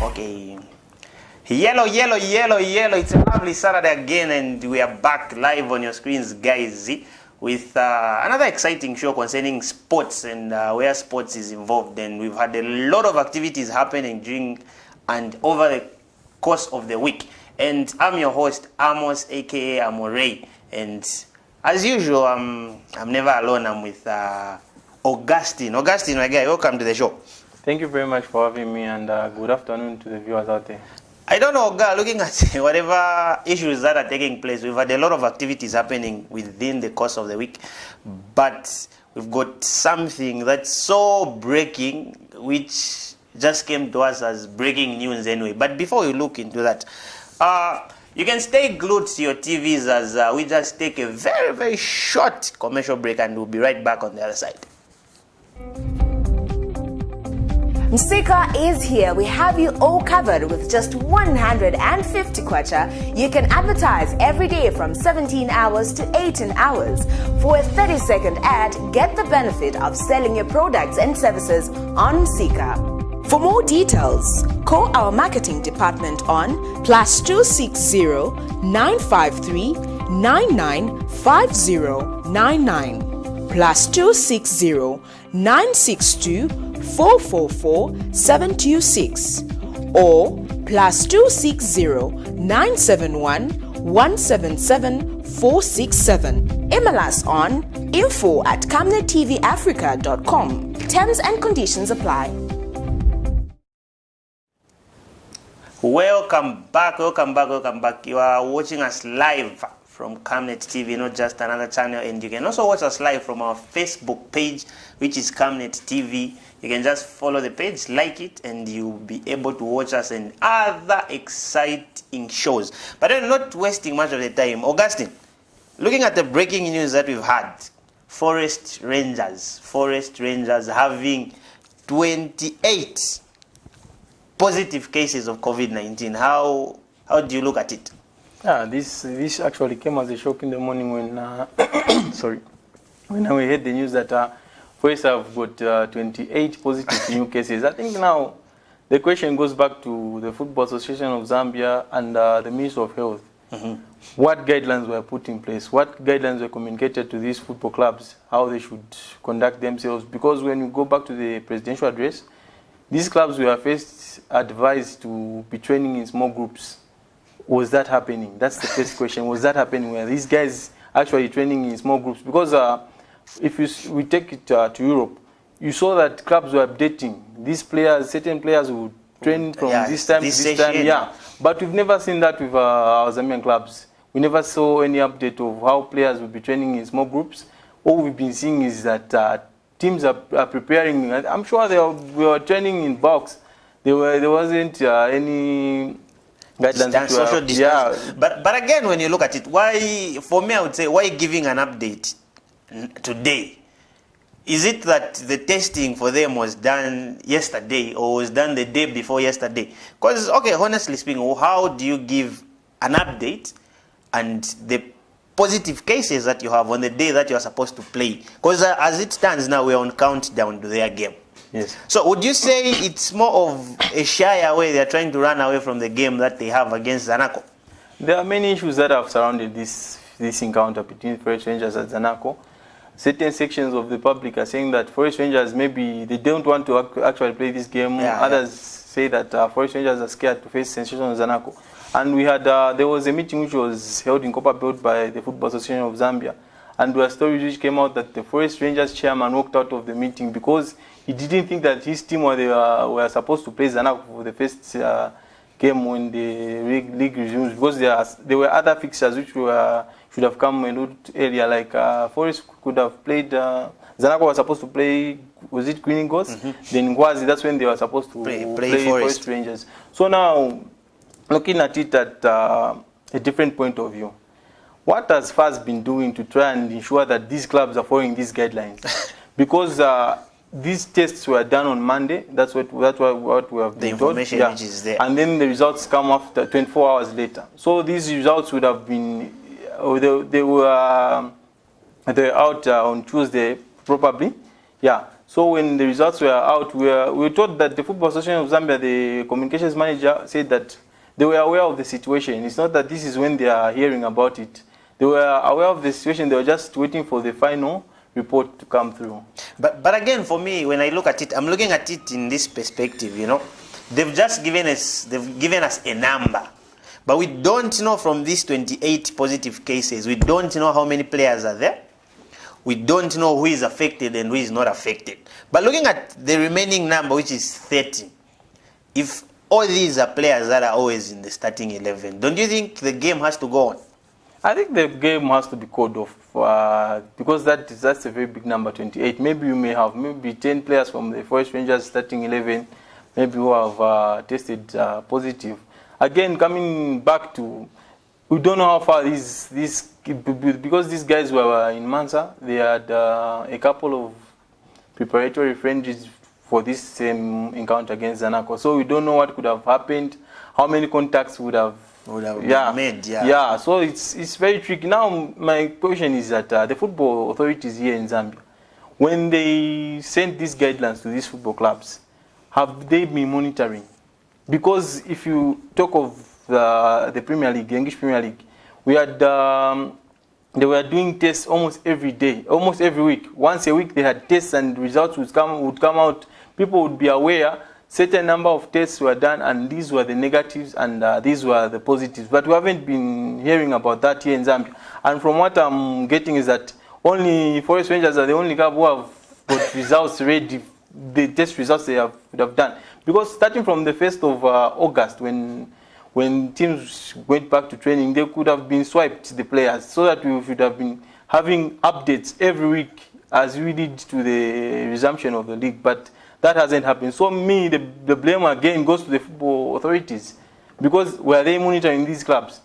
Okay. Yellow. It's a lovely Saturday again, and we are back live on your screens, guys, with another exciting show concerning sports and where sports is involved. And we've had a lot of activities happening during and over the course of the week. And I'm your host, Amos, aka Amore. And as usual, I'm never alone. I'm with Augustine. Augustine, my guy, welcome to the show. Thank you very much for having me, and good afternoon to the viewers out there. I don't know, Oga, looking at whatever issues that are taking place, we've had a lot of activities happening within the course of the week, but we've got something that's so breaking, which just came to us as breaking news anyway. But before we look into that, you can stay glued to your TVs as we just take a very, very short commercial break, and we'll be right back on the other side. Msika is here. We have you all covered with just 150 kwacha. You can advertise every day from 17 hours to 18 hours. For a 30-second ad, get the benefit of selling your products and services on Msika. For more details, call our marketing department on +260 953 995099 +260 962 444-726 or +260 971 177 467. Email us on info@camnettvafrica.com. Terms and conditions apply. Welcome back. You are watching us live from Camnet TV, not just another channel, and you can also watch us live from our Facebook page, which is Camnet TV. You can just follow the page, like it, and you'll be able to watch us and other exciting shows. But then, not wasting much of the time, Augustine, looking at the breaking news that we've had, Forest Rangers having 28 positive cases of COVID-19. How do you look at it? Yeah, this actually came as a shock in the morning when when we heard the news that Forest have got 28 positive new cases. I think now the question goes back to the Football Association of Zambia and the Ministry of Health. Mm-hmm. What guidelines were put in place? What guidelines were communicated to these football clubs? How they should conduct themselves? Because when you go back to the presidential address, these clubs were first advised to be training in small groups. Was that happening? That's the first question. Was that happening? Were these guys actually training in small groups? Because if we take it to Europe, you saw that clubs were updating. These players, certain players would train from this time to this time. Yeah, but we've never seen that with our Zambian clubs. We never saw any update of how players will be training in small groups. All we've been seeing is that teams are preparing. I'm sure we were training in box. There wasn't any guidelines. Social distance. Yeah. But again, when you look at it, why? For me, I would say, why giving an update today? Is it that the testing for them was done yesterday or was done the day before yesterday? Because, okay, honestly speaking, how do you give an update and the positive cases that you have on the day that you are supposed to play? Because as it stands now, we're on countdown to their game. Yes. So would you say it's more of a shy away, they're trying to run away from the game that they have against Zanaco? There are many issues that have surrounded this encounter between Forest Rangers and Zanaco. Certain sections of the public are saying that Forest Rangers, maybe they don't want to actually play this game. Others say that Forest Rangers are scared to face Sensational Zanaco. And we had there was a meeting which was held in Copperfield by the Football Association of Zambia, and there were stories which came out that the Forest Rangers chairman walked out of the meeting because he didn't think that his team were supposed to play Zanaco for the first game when the league resumes, because there were other fixtures which should have come a little earlier, like Forest could have played, Zanaco was supposed to play, was it Green Eagles? Mm-hmm. Then Ngwazi, that's when they were supposed to play Forest Rangers. So now, looking at it at a different point of view, what has FAS been doing to try and ensure that these clubs are following these guidelines? Because these tests were done on Monday. That's what we have been the information told. which is there. And then the results come after 24 hours later. So these results would have been, they were out on Tuesday, probably. Yeah. So when the results were out, we were told that the Football Association of Zambia, the communications manager, said that they were aware of the situation. It's not that this is when they are hearing about it. They were aware of the situation. They were just waiting for the final report to come through. But again, for me, when I look at it, I'm looking at it in this perspective. You know, they've given us a number, but we don't know from these 28 positive cases. We don't know how many players are there. We don't know who is affected and who is not affected. But looking at the remaining number, which is 30, if all these are players that are always in the starting 11, don't you think the game has to go on? I think the game has to be called off because that's a very big number, 28. Maybe you may have maybe 10 players from the Forest Rangers starting 11, maybe who have tested positive. Again, coming back to, we don't know how far because these guys were in Mansa, they had a couple of preparatory friendlies for this same encounter against Zanaco. So we don't know what could have happened, how many contacts would have been made. Yeah, so it's very tricky. Now, my question is that the football authorities here in Zambia, when they send these guidelines to these football clubs, have they been monitoring? Because if you talk of the Premier League, the English Premier League, we had they were doing tests almost every day, almost every week. Once a week they had tests and results would come out. People would be aware. Certain number of tests were done, and these were the negatives, and these were the positives. But we haven't been hearing about that here in Zambia. And from what I'm getting is that only Forest Rangers are the only club who have got results ready, the test results they would have done. Because starting from the 1st of August, when teams went back to training, they could have been swiped, the players, so that we should have been having updates every week as we did to the resumption of the league. But that hasn't happened. So the blame again goes to the football authorities, because were they monitoring these clubs?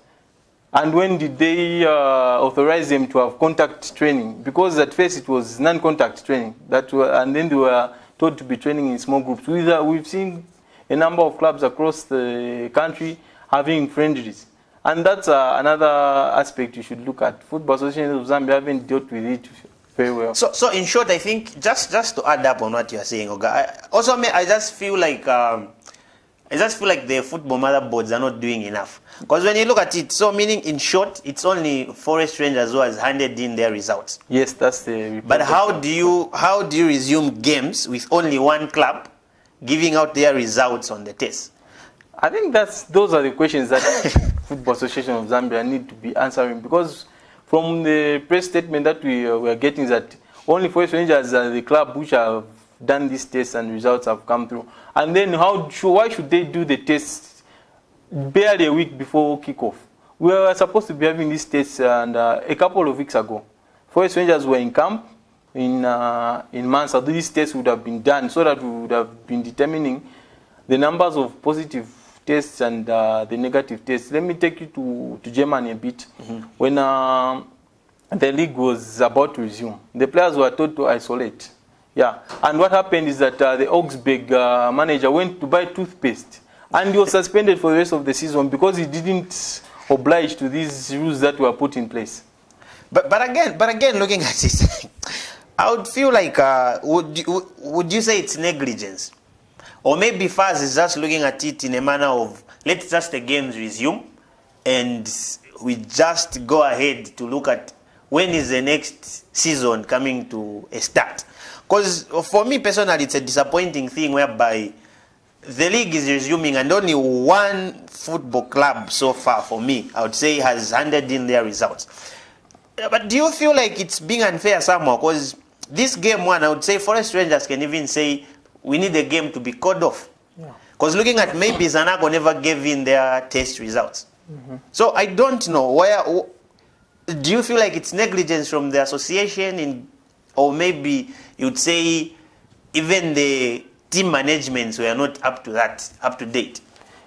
And when did they authorize them to have contact training? Because at first it was non-contact training, and then they were told to be training in small groups. We've seen a number of clubs across the country having friendlies. And that's another aspect you should look at. Football Association of Zambia haven't dealt with it very well. So in short, I think just to add up on what you're saying, Oga, I just feel like the football motherboards are not doing enough. Because when you look at it, so meaning in short, it's only Forest Rangers who has handed in their results. Yes, that's the report. But how do you resume games with only one club giving out their results on the test? I think those are the questions that Football Association of Zambia need to be answering, because from the press statement that we are getting is that only Forest Rangers are the club which have done these tests and results have come through. And then why should they do the tests barely a week before kickoff? We were supposed to be having these tests and a couple of weeks ago. Forest Rangers were in camp in Mansa. These tests would have been done so that we would have been determining the numbers of positive tests and the negative tests. Let me take you to Germany a bit. Mm-hmm. When the league was about to resume, the players were told to isolate. Yeah, and what happened is that the Augsburg manager went to buy toothpaste, and he was suspended for the rest of the season because he didn't oblige to these rules that were put in place. But again, looking at it, I would feel like would you say it's negligence? Or maybe FAS is just looking at it in a manner of, let's just the games resume and we just go ahead to look at when is the next season coming to a start. Because for me personally, it's a disappointing thing whereby the league is resuming and only one football club so far, for me, I would say, has handed in their results. But do you feel like it's being unfair somehow? Because this game one, I would say Forest Rangers can even say, we need the game to be called off. Because looking at maybe Zanaco never gave in their test results. Mm-hmm. So I don't know. Do you feel like it's negligence from the association, or maybe you'd say even the team managements were not up to date?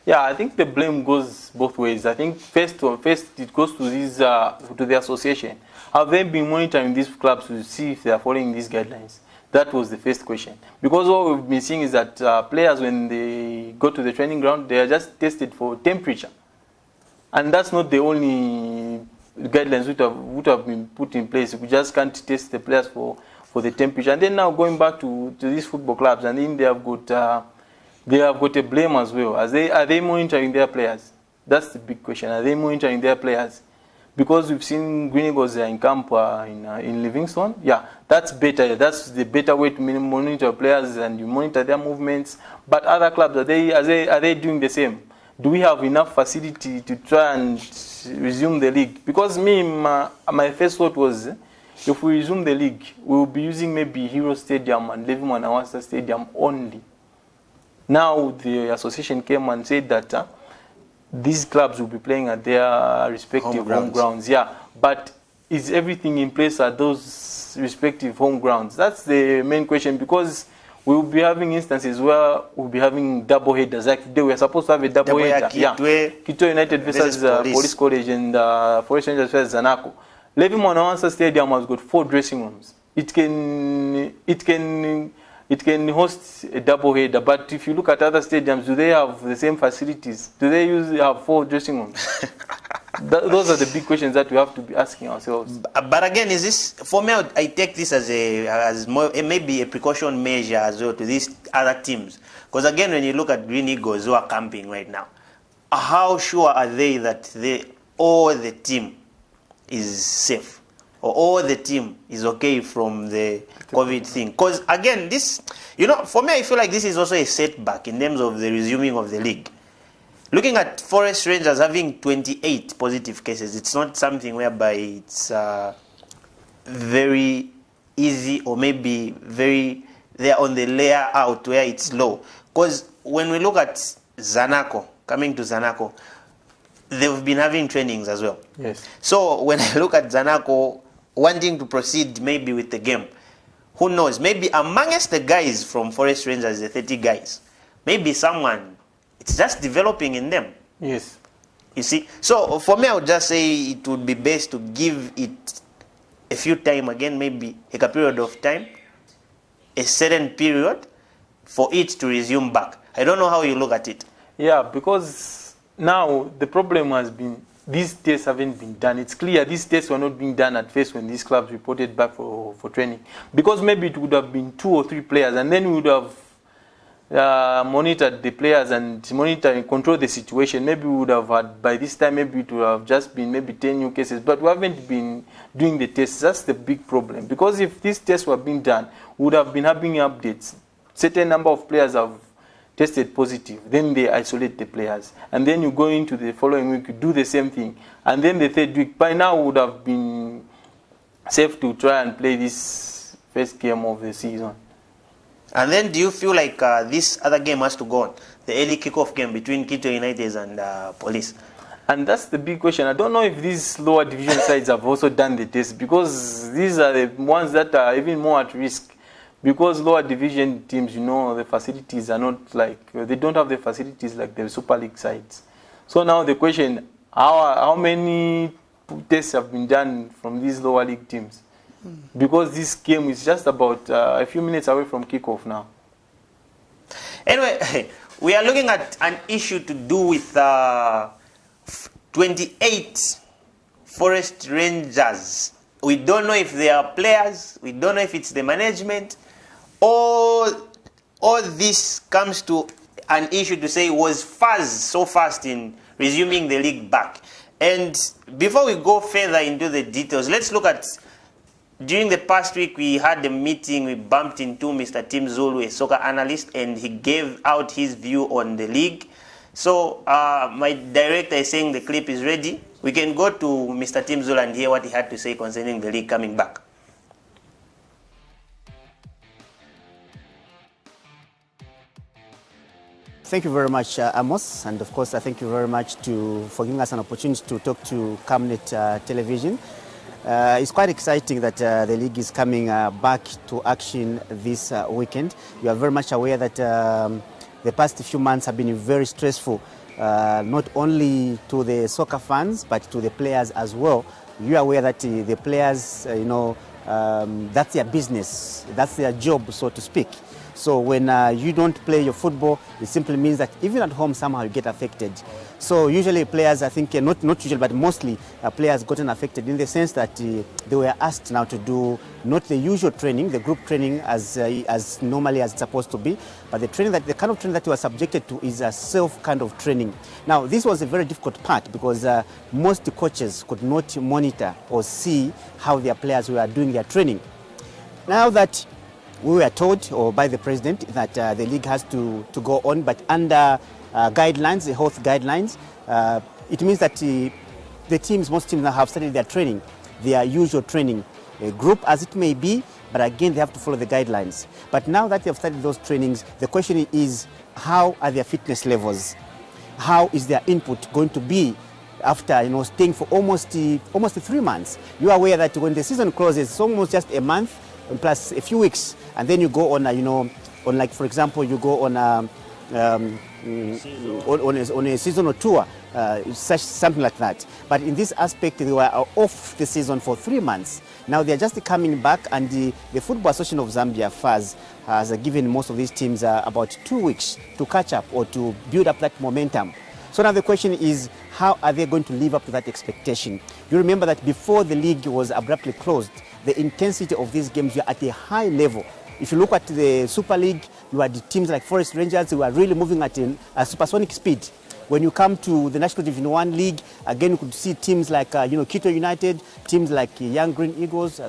Yeah, I think the blame goes both ways. I think first it goes to the association. Have they been monitoring these clubs to see if they are following these guidelines? That was the first question. Because what we've been seeing is that players, when they go to the training ground, they are just tested for temperature. And that's not the only guidelines would have been put in place. We just can't test the players for the temperature. And then now going back to these football clubs, and then they have got a blame as well. Are they monitoring their players? That's the big question. Are they monitoring their players? Because we've seen Green Eagles in camp in Livingstone. Yeah, that's better. That's the better way to monitor players, and you monitor their movements. But other clubs, are they doing the same? Do we have enough facility to try and resume the league? Because my first thought was, if we resume the league, we will be using maybe Hero Stadium and Levi Mwanawasa Stadium only. Now the association came and said that these clubs will be playing at their respective home grounds. Yeah, but is everything in place at those respective home grounds? That's the main question, because we will be having instances where we'll be having double headers. Like today, we are supposed to have a double header. Quito United versus Police College and Forest Rangers versus Zanaco. Levi Mwanawasa Stadium has got 4 dressing rooms. It can host a double header, but if you look at other stadiums, do they have the same facilities? Do they usually have 4 dressing rooms? Those are the big questions that we have to be asking ourselves. But again, is this, for me, I take this as maybe a precaution measure as well to these other teams. Because again, when you look at Green Eagles who are camping right now, how sure are they that all the team is safe? Or all the team is okay from the COVID thing? Because again, this, for me, I feel like this is also a setback in terms of the resuming of the league. Looking at Forest Rangers having 28 positive cases, it's not something whereby it's very easy, or maybe they're on the layer out where it's low. Because when we look at Zanaco, coming to Zanaco, they've been having trainings as well. Yes. So when I look at Zanaco wanting to proceed maybe with the game, who knows? Maybe amongst the guys from Forest Rangers, the 30 guys, maybe someone, it's just developing in them. Yes. You see? So for me, I would just say it would be best to give it a few time again, maybe a period of time, a certain period for it to resume back. I don't know how you look at it. Yeah, because now the problem has been these tests haven't been done. It's clear these tests were not being done at first when these clubs reported back for training. Because maybe it would have been 2 or 3 players, and then we would have monitored the players and control the situation. Maybe we would have had, by this time, maybe it would have just been maybe 10 new cases. But we haven't been doing the tests. That's the big problem. Because if these tests were being done, we would have been having updates. Certain number of players have tested positive, then they isolate the players, and then you go into the following week, you do the same thing, and then the third week, by now would have been safe to try and play this first game of the season. And then do you feel like this other game has to go on, the early kickoff game between Quito United and Police? And that's the big question. I don't know if these lower division sides have also done the test, because these are the ones that are even more at risk. Because lower division teams, the facilities are not like, they don't have the facilities like the Super League sides. So now the question, how many tests have been done from these lower league teams? Because this game is just about a few minutes away from kickoff now. Anyway, we are looking at an issue to do with 28 Forest Rangers. We don't know if they are players. We don't know if it's the management. All this comes to an issue to say was so fast in resuming the league back. And before we go further into the details, let's look at, during the past week, we had a meeting, we bumped into Mr. Tim Zulu, a soccer analyst, and he gave out his view on the league. So my director is saying the clip is ready. We can go to Mr. Tim Zulu and hear what he had to say concerning the league coming back. Thank you very much, Amos, and of course, I thank you very much for giving us an opportunity to talk to Camnet Television. It's quite exciting that the league is coming back to action this weekend. You are very much aware that the past few months have been very stressful not only to the soccer fans, but to the players as well. You are aware that the players, that's their business, that's their job, so to speak. So when you don't play your football, it simply means that even at home somehow you get affected. So usually players, I think, not usually, but mostly players gotten affected in the sense that they were asked now to do not the usual training, the group training as normally as it's supposed to be, but the kind of training that you are subjected to is a self kind of training. Now this was a very difficult part because most coaches could not monitor or see how their players were doing their training. Now that we were told, or by the president, that the league has to go on, but under guidelines, the health guidelines, it means that most teams now have started their training, their usual training, group as it may be, but again they have to follow the guidelines. But now that they have started those trainings, the question is, how are their fitness levels? How is their input going to be after staying for almost 3 months? You are aware that when the season closes, it's almost just a month plus a few weeks, and then you go on on, like, for example, you go on a seasonal tour, something like that. But in this aspect, they were off the season for 3 months. Now they are just coming back, and the Football Association of Zambia, FAZ, has given most of these teams about 2 weeks to catch up or to build up that momentum. So now the question is, how are they going to live up to that expectation? You remember that before the league was abruptly closed, the intensity of these games were at a high level. If you look at the Super League, you had teams like Forest Rangers who were really moving at a supersonic speed. When you come to the National Division 1 League, again you could see teams like Quito United, teams like Young Green Eagles,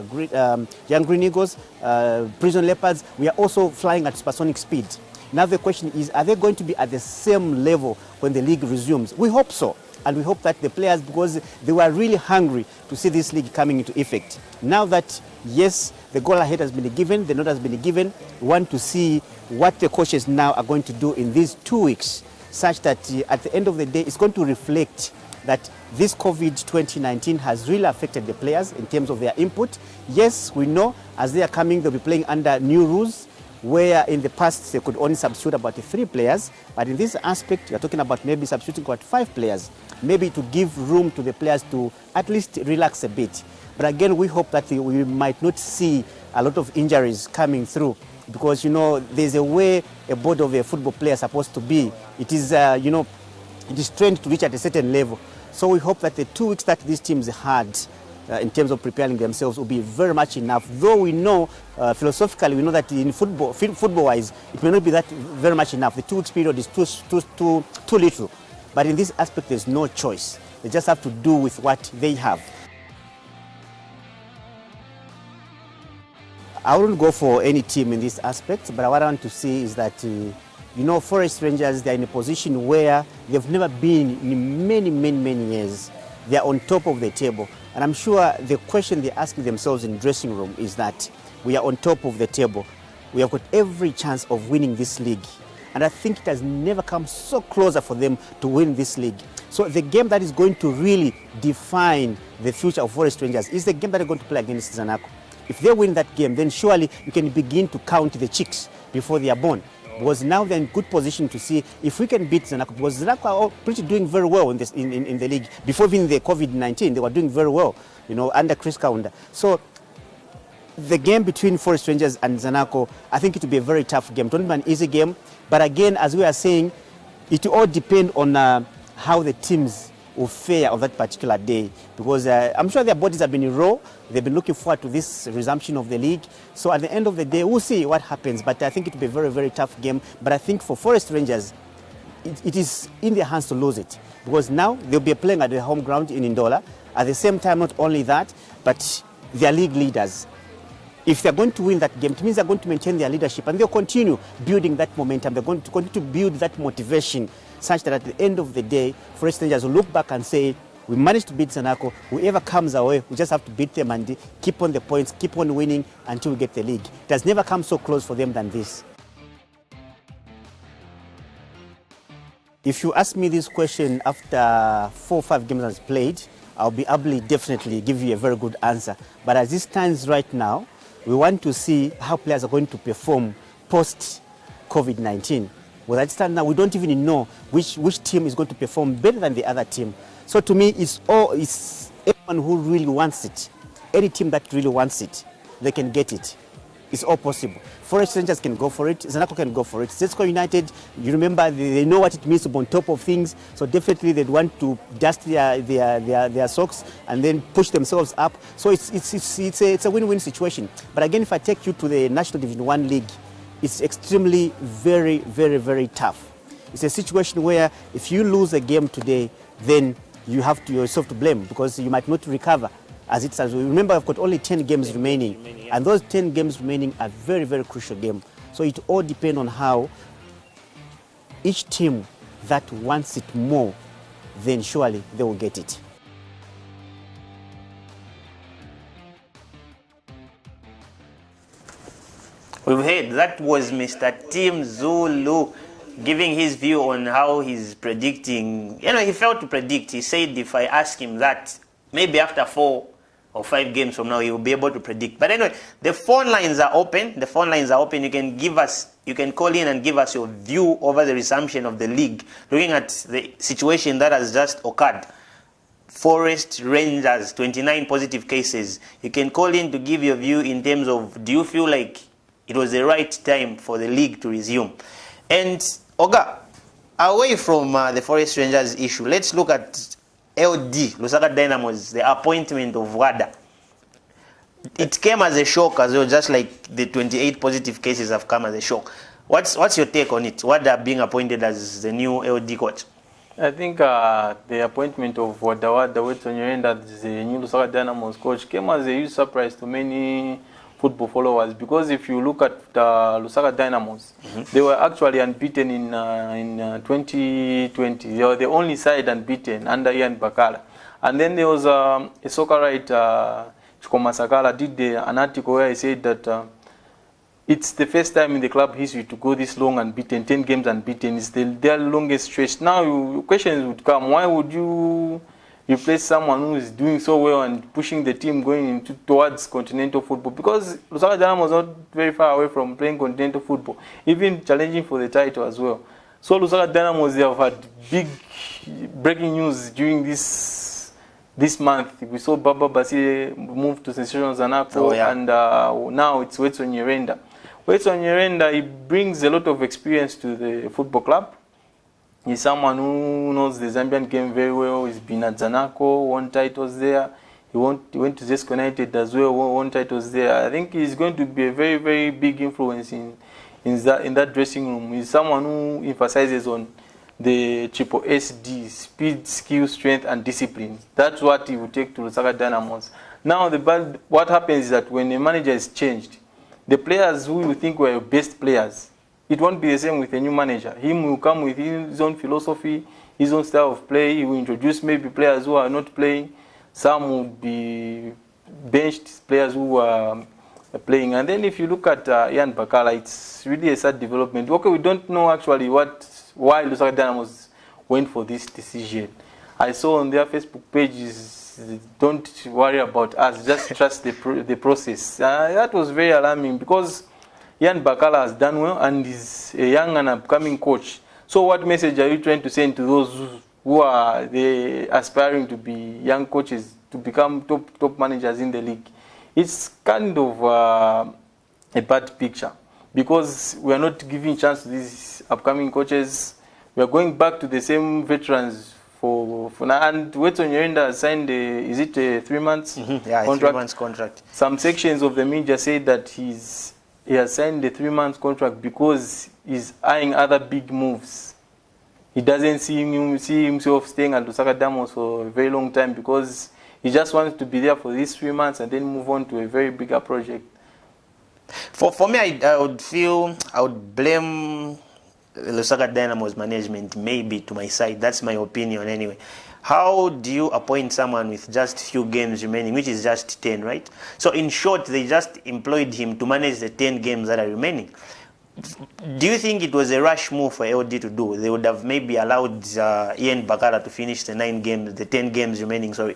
Prison Leopards. We are also flying at supersonic speed. Now the question is, are they going to be at the same level when the league resumes? We hope so. And we hope that the players, because they were really hungry to see this league coming into effect. Now that, yes, the goal ahead has been given, the note has been given, we want to see what the coaches now are going to do in these 2 weeks, such that at the end of the day, it's going to reflect that this COVID-19 has really affected the players in terms of their input. Yes, we know as they are coming, they'll be playing under new rules, where in the past they could only substitute about 3 players, but in this aspect, you're talking about maybe substituting about 5 players, maybe to give room to the players to at least relax a bit. But again, we hope that we might not see a lot of injuries coming through, because there's a way a body of a football player is supposed to be. It is it is trained to reach at a certain level. So we hope that the 2 weeks that these teams had in terms of preparing themselves will be very much enough. Though we know, philosophically, we know that in football-wise, it may not be that very much enough. The 2 weeks period is too little. But in this aspect, there's no choice. They just have to do with what they have. I wouldn't go for any team in this aspect, but what I want to see is that, Forest Rangers, they're in a position where they've never been in many years. They're on top of the table. And I'm sure the question they're asking themselves in the dressing room is that we are on top of the table. We have got every chance of winning this league. And I think it has never come so closer for them to win this league. So the game that is going to really define the future of Forest Rangers is the game that they're going to play against Zanaco. If they win that game, then surely you can begin to count the chicks before they are born. Because now they're in good position to see if we can beat Zanaco. Because Zanaco are pretty doing very well in the league. Before even the COVID-19, they were doing very well, under Chris Kaunda. So the game between Forest Rangers and Zanaco, I think it will be a very tough game. It won't be an easy game. But again, as we are saying, it will all depend on how the teams will fare on that particular day. Because I'm sure their bodies have been raw. They've been looking forward to this resumption of the league. So at the end of the day, we'll see what happens. But I think it will be a very, very tough game. But I think for Forest Rangers, it is in their hands to lose it. Because now they'll be playing at their home ground in Ndola. At the same time, not only that, but they're league leaders. If they're going to win that game, it means they're going to maintain their leadership and they'll continue building that momentum. They're going to continue to build that motivation such that at the end of the day, Forest Rangers will look back and say, we managed to beat Zanaco. Whoever comes our way, we just have to beat them and keep on the points, keep on winning until we get the league. It has never come so close for them than this. If you ask me this question after 4 or 5 games has played, I'll be able to definitely give you a very good answer. But as it stands right now, we want to see how players are going to perform post-COVID-19. Well, at stand now, we don't even know which team is going to perform better than the other team. So to me, it's everyone who really wants it. Any team that really wants it, they can get it. It's all possible. Forest Rangers can go for it. Zanaco can go for it. Zesco United, you remember, they know what it means to be on top of things. So definitely they'd want to dust their socks and then push themselves up. So it's a win-win situation. But again, if I take you to the National Division 1 League, it's extremely very, very, very tough. It's a situation where if you lose a game today, then you have yourself to blame because you might not recover. As it stands, remember, I've got only 10 games remaining, yeah. And those 10 games remaining are very, very crucial games. So it all depends on how each team that wants it more, then surely they will get it. We've heard that was Mr. Tim Zulu giving his view on how he's predicting. You know, he failed to predict. He said if I ask him that, maybe after 4 or 5 games from now, he will be able to predict. But anyway, the phone lines are open. The phone lines are open. You can call in and give us your view over the resumption of the league, looking at the situation that has just occurred. Forest Rangers, 29 positive cases. You can call in to give your view in terms of, do you feel like it was the right time for the league to resume? And Oga, away from the Forest Rangers issue, let's look at LD, Lusaka Dynamos, the appointment of WADA. It came as a shock as well, just like the 28 positive cases have come as a shock. What's your take on it? WADA being appointed as the new LD coach? I think the appointment of WADA Wetsonyorenda as the new Lusaka Dynamos coach came as a huge surprise to many football followers, because if you look at Lusaka Dynamos, they were actually unbeaten in 2020. They were the only side unbeaten under Ian Bakala. And then there was a soccer writer, Chikoma Sakala, did an article where he said that it's the first time in the club history to go this long unbeaten, 10 games unbeaten. It's their longest stretch. Now, questions would come. Why would you replace someone who is doing so well and pushing the team going towards continental football? Because Lusaka Dynamos was not very far away from playing continental football, even challenging for the title as well. So Lusaka Dynamos, they have had big breaking news during this month. We saw Baba Basile move to Sensation Zanaco, and now it's Wetsonyorenda. Wetsonyorenda, he brings a lot of experience to the football club. He's someone who knows the Zambian game very well. He's been at Zanaco, won titles there. He went to Zesco United as well, won titles there. I think he's going to be a very, very big influence in that dressing room. He's someone who emphasizes on the triple SD, speed, skill, strength, and discipline. That's what he will take to Lusaka Dynamos. Now, what happens is that when the manager is changed, the players who you think were your best players, it won't be the same with a new manager. He will come with his own philosophy, his own style of play. He will introduce maybe players who are not playing. Some will be benched players who are playing. And then if you look at Ian Bakala, it's really a sad development. Okay, we don't know actually why Lusaka Dynamos went for this decision. I saw on their Facebook pages, don't worry about us, just trust the process. That was very alarming because Ian Bakala has done well and is a young and upcoming coach. So what message are you trying to send to those who are aspiring to be young coaches, to become top managers in the league? It's kind of a bad picture because we are not giving chance to these upcoming coaches. We are going back to the same veterans for now. And Wetsonyorenda has signed is it a 3 months contract? Yeah, 3 months contract. Some sections of the media say that he has signed a 3 months contract because he's eyeing other big moves. He doesn't see himself staying at Lusaka Dynamos for a very long time because he just wants to be there for these 3 months and then move on to a very bigger project. For me, I would blame Lusaka Dynamos management maybe to my side. That's my opinion anyway. How do you appoint someone with just few games remaining, which is just 10, right? So in short, they just employed him to manage the 10 games that are remaining. Do you think it was a rash move for LD to do? They would have maybe allowed Ian Bakala to finish the 10 games remaining, sorry.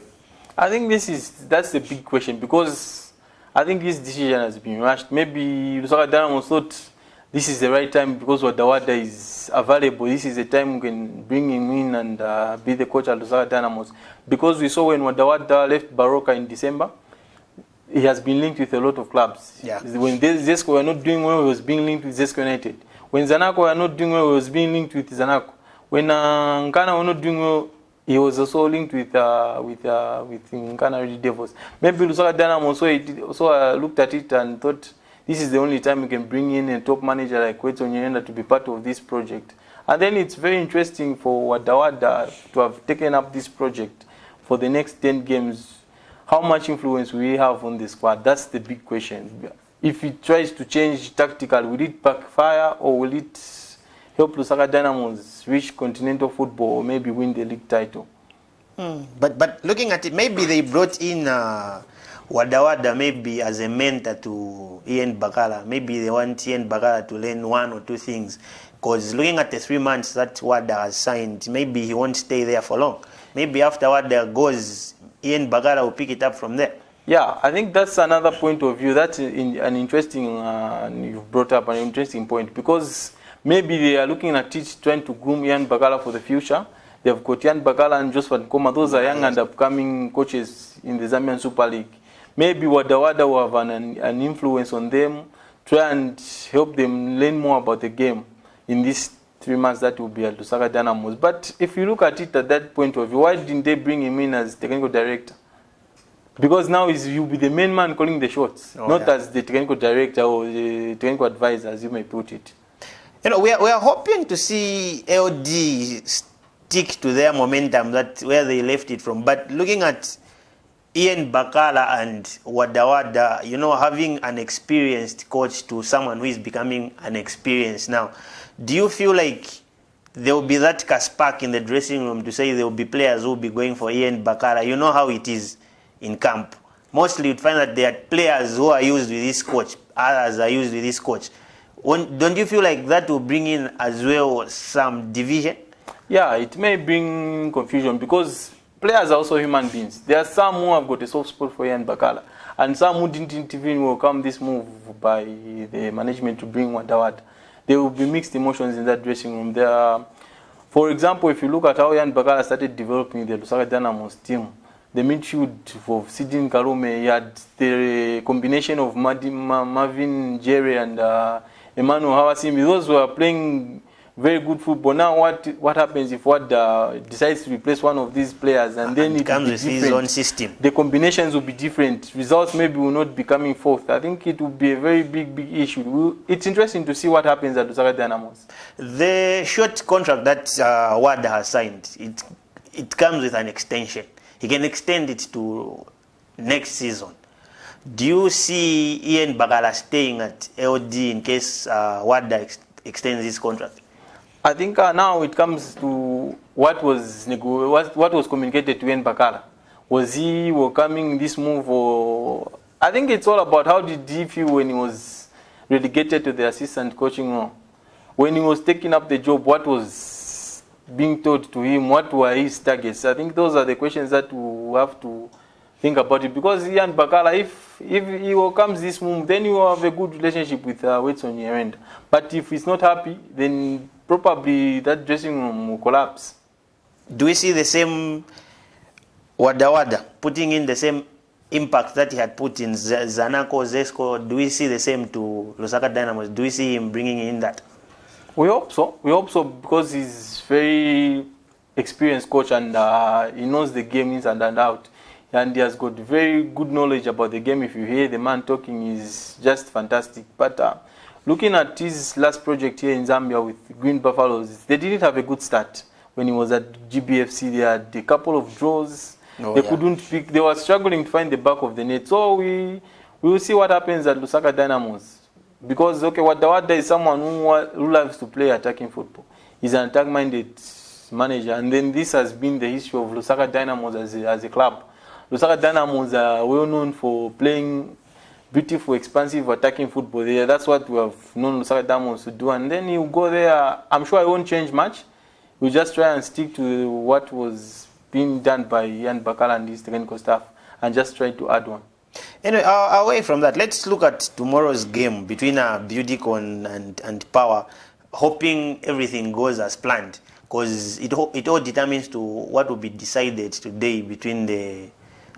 I think that's the big question because I think this decision has been rushed. Maybe Lusaka Dynamos thought this is the right time because Wadawada is available. This is the time we can bring him in and be the coach at Lusaka Dynamos. Because we saw when Wadawada left Baroka in December, he has been linked with a lot of clubs. Yeah. When Zesco were not doing well, he was being linked with Zesco United. When Zanaco were not doing well, he was being linked with Zanaco. When Nkana were not doing well, he was also linked with Nkana Red Devils. Maybe Lusaka Dynamos also looked at it and thought, this is the only time we can bring in a top manager like Wetso Nyirenda to be part of this project. And then it's very interesting for Wadawada to have taken up this project for the next 10 games. How much influence will he have on the squad? That's the big question. If he tries to change tactical, will it backfire or will it help Lusaka Dynamos reach continental football or maybe win the league title? But looking at it, maybe they brought in Wadawada maybe as a mentor to Ian Bakala. Maybe they want Ian Bakala to learn one or two things. Because looking at the 3 months that Wada has signed, maybe he won't stay there for long. Maybe after Wada goes, Ian Bakala will pick it up from there. Yeah, I think that's another point of view. That's an interesting, you've brought up an interesting point. Because maybe they are looking at it, trying to groom Ian Bakala for the future. They've got Ian Bakala and Josephat Nkoma. Those are young and upcoming coaches in the Zambian Super League. Maybe Wadawada will have an influence on them, try and help them learn more about the game in these 3 months that will be at Lusaka Dynamos. But if you look at it at that point of view, why didn't they bring him in as technical director? Because now you'll be the main man calling the shots, not as the technical director or the technical advisor, as you may put it. You know, we are hoping to see LD stick to their momentum where they left it from. But looking at Ian Bakala and Wadawada, you know, having an experienced coach to someone who is becoming an experienced now, do you feel like there will be that spark in the dressing room to say there will be players who will be going for Ian Bakala? You know how it is in camp. Mostly you'd find that there are players who are used with this coach, others are used with this coach. Don't you feel like that will bring in as well some division? Yeah, it may bring confusion because players are also human beings. There are some who have got a soft spot for Ian Bakala and some who didn't even welcome this move by the management to bring Wadawada. There will be mixed emotions in that dressing room. For example, if you look at how Ian Bakala started developing the Lusaka Dynamos team, the midfield of Sidin Karume, he had the combination of Marvin Jerry and Emmanuel Hawasimi. Those were playing very good football. Now what happens if decides to replace one of these players and then it comes with his own system? The combinations will be different. Results maybe will not be coming forth. I think it will be a very big issue. It's interesting to see what happens at Lusaka Dynamos. The short contract that Wada has signed, it comes with an extension. He can extend it to next season. Do you see Ian Bakala staying at LD in case Wada extends his contract? I think now it comes to what was communicated to Ian Bakala. Was he welcoming this move, or I think it's all about how did he feel when he was relegated to the assistant coaching role. When he was taking up the job, what was being told to him? What were his targets? I think those are the questions that we have to think about it. Because Ian Bakala, if he welcomes this move, then you have a good relationship with Wetso Nyirenda. But if he's not happy, then probably that dressing room will collapse. Do we see the same Wadawada putting in the same impact that he had put in Zanaco, Zesco? Do we see the same to Lusaka Dynamos? Do we see him bringing in that? We hope so. We hope so because he's very experienced coach and he knows the game inside and out. And he has got very good knowledge about the game. If you hear the man talking, he's just fantastic. But looking at his last project here in Zambia with Green Buffaloes, they didn't have a good start. When he was at GBFC, they had a couple of draws. Couldn't pick. They were struggling to find the back of the net. So we will see what happens at Lusaka Dynamos. Because, Wadawada is someone who loves to play attacking football. He's an attack-minded manager. And then this has been the history of Lusaka Dynamos as a club. Lusaka Dynamos are well known for playing beautiful, expansive, attacking football. That's what we have known Lusaka Dynamos to do. And then he'll go there. I'm sure it won't change much. We'll just try and stick to what was being done by Ian Bakala and his technical staff and just try to add one. Anyway, away from that, let's look at tomorrow's game between Beautycon and Power, hoping everything goes as planned, because it all determines to what will be decided today between the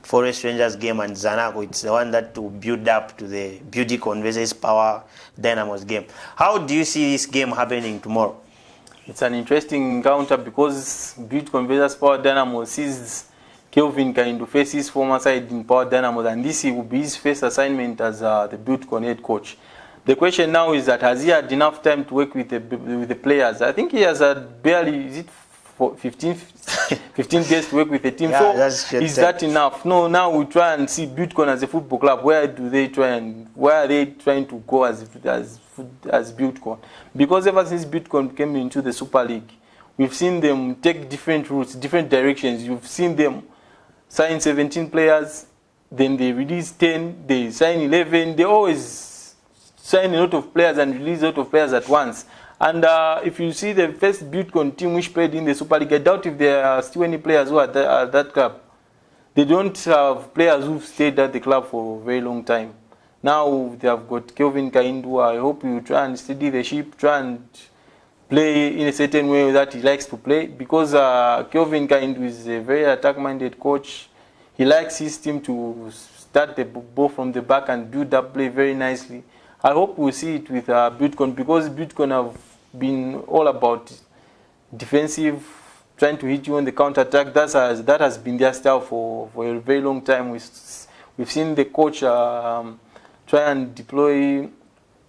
Forest Rangers game and Zanaco. It's the one that will build up to the Beautycon versus Power Dynamos game. How do you see this game happening tomorrow? It's an interesting encounter because Beautycon versus Power Dynamos sees Kelvin Kaindu face his former side in Power Dynamos, and this will be his first assignment as the Beautycon head coach. The question now is that has he had enough time to work with the players? I think he has had barely, is it 15 days to work with the team? Yeah, so is that enough? No, now we try and see Beautycon as a football club. Where are they trying to go as Beautycon? Because ever since Beautycon came into the Super League, we've seen them take different routes, different directions. You've seen them sign 17 players, then they release 10, they sign 11. They always sign a lot of players and release a lot of players at once. And if you see the first Beautycon team which played in the Super League, I doubt if there are still any players who are at that club. They don't have players who've stayed at the club for a very long time. Now they have got Kelvin Kaindu. I hope you try and steady the ship, try and play in a certain way that he likes to play, because Kelvin Kaindu is a very attack-minded coach. He likes his team to start the ball from the back and build up play very nicely. I hope we'll see it with Beautycon, because Beautycon have been all about defensive, trying to hit you on the counter-attack. That has been their style for a very long time. We've seen the coach try and deploy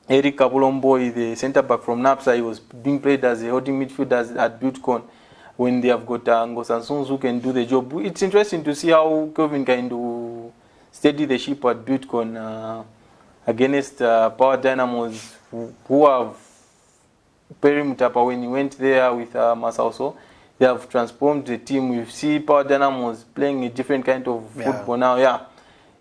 Eric Kabulombo, the centre-back from NAPSA. He was being played as a holding midfielder at Beautycon when they have got Ngosansons who can do the job. It's interesting to see how Kelvin can steady the ship at Beautycon against Power Dynamos, who have Perry Mutapa when he went there with Masauso. They have transformed the team. We see Power Dynamos playing a different kind of football now. Yeah,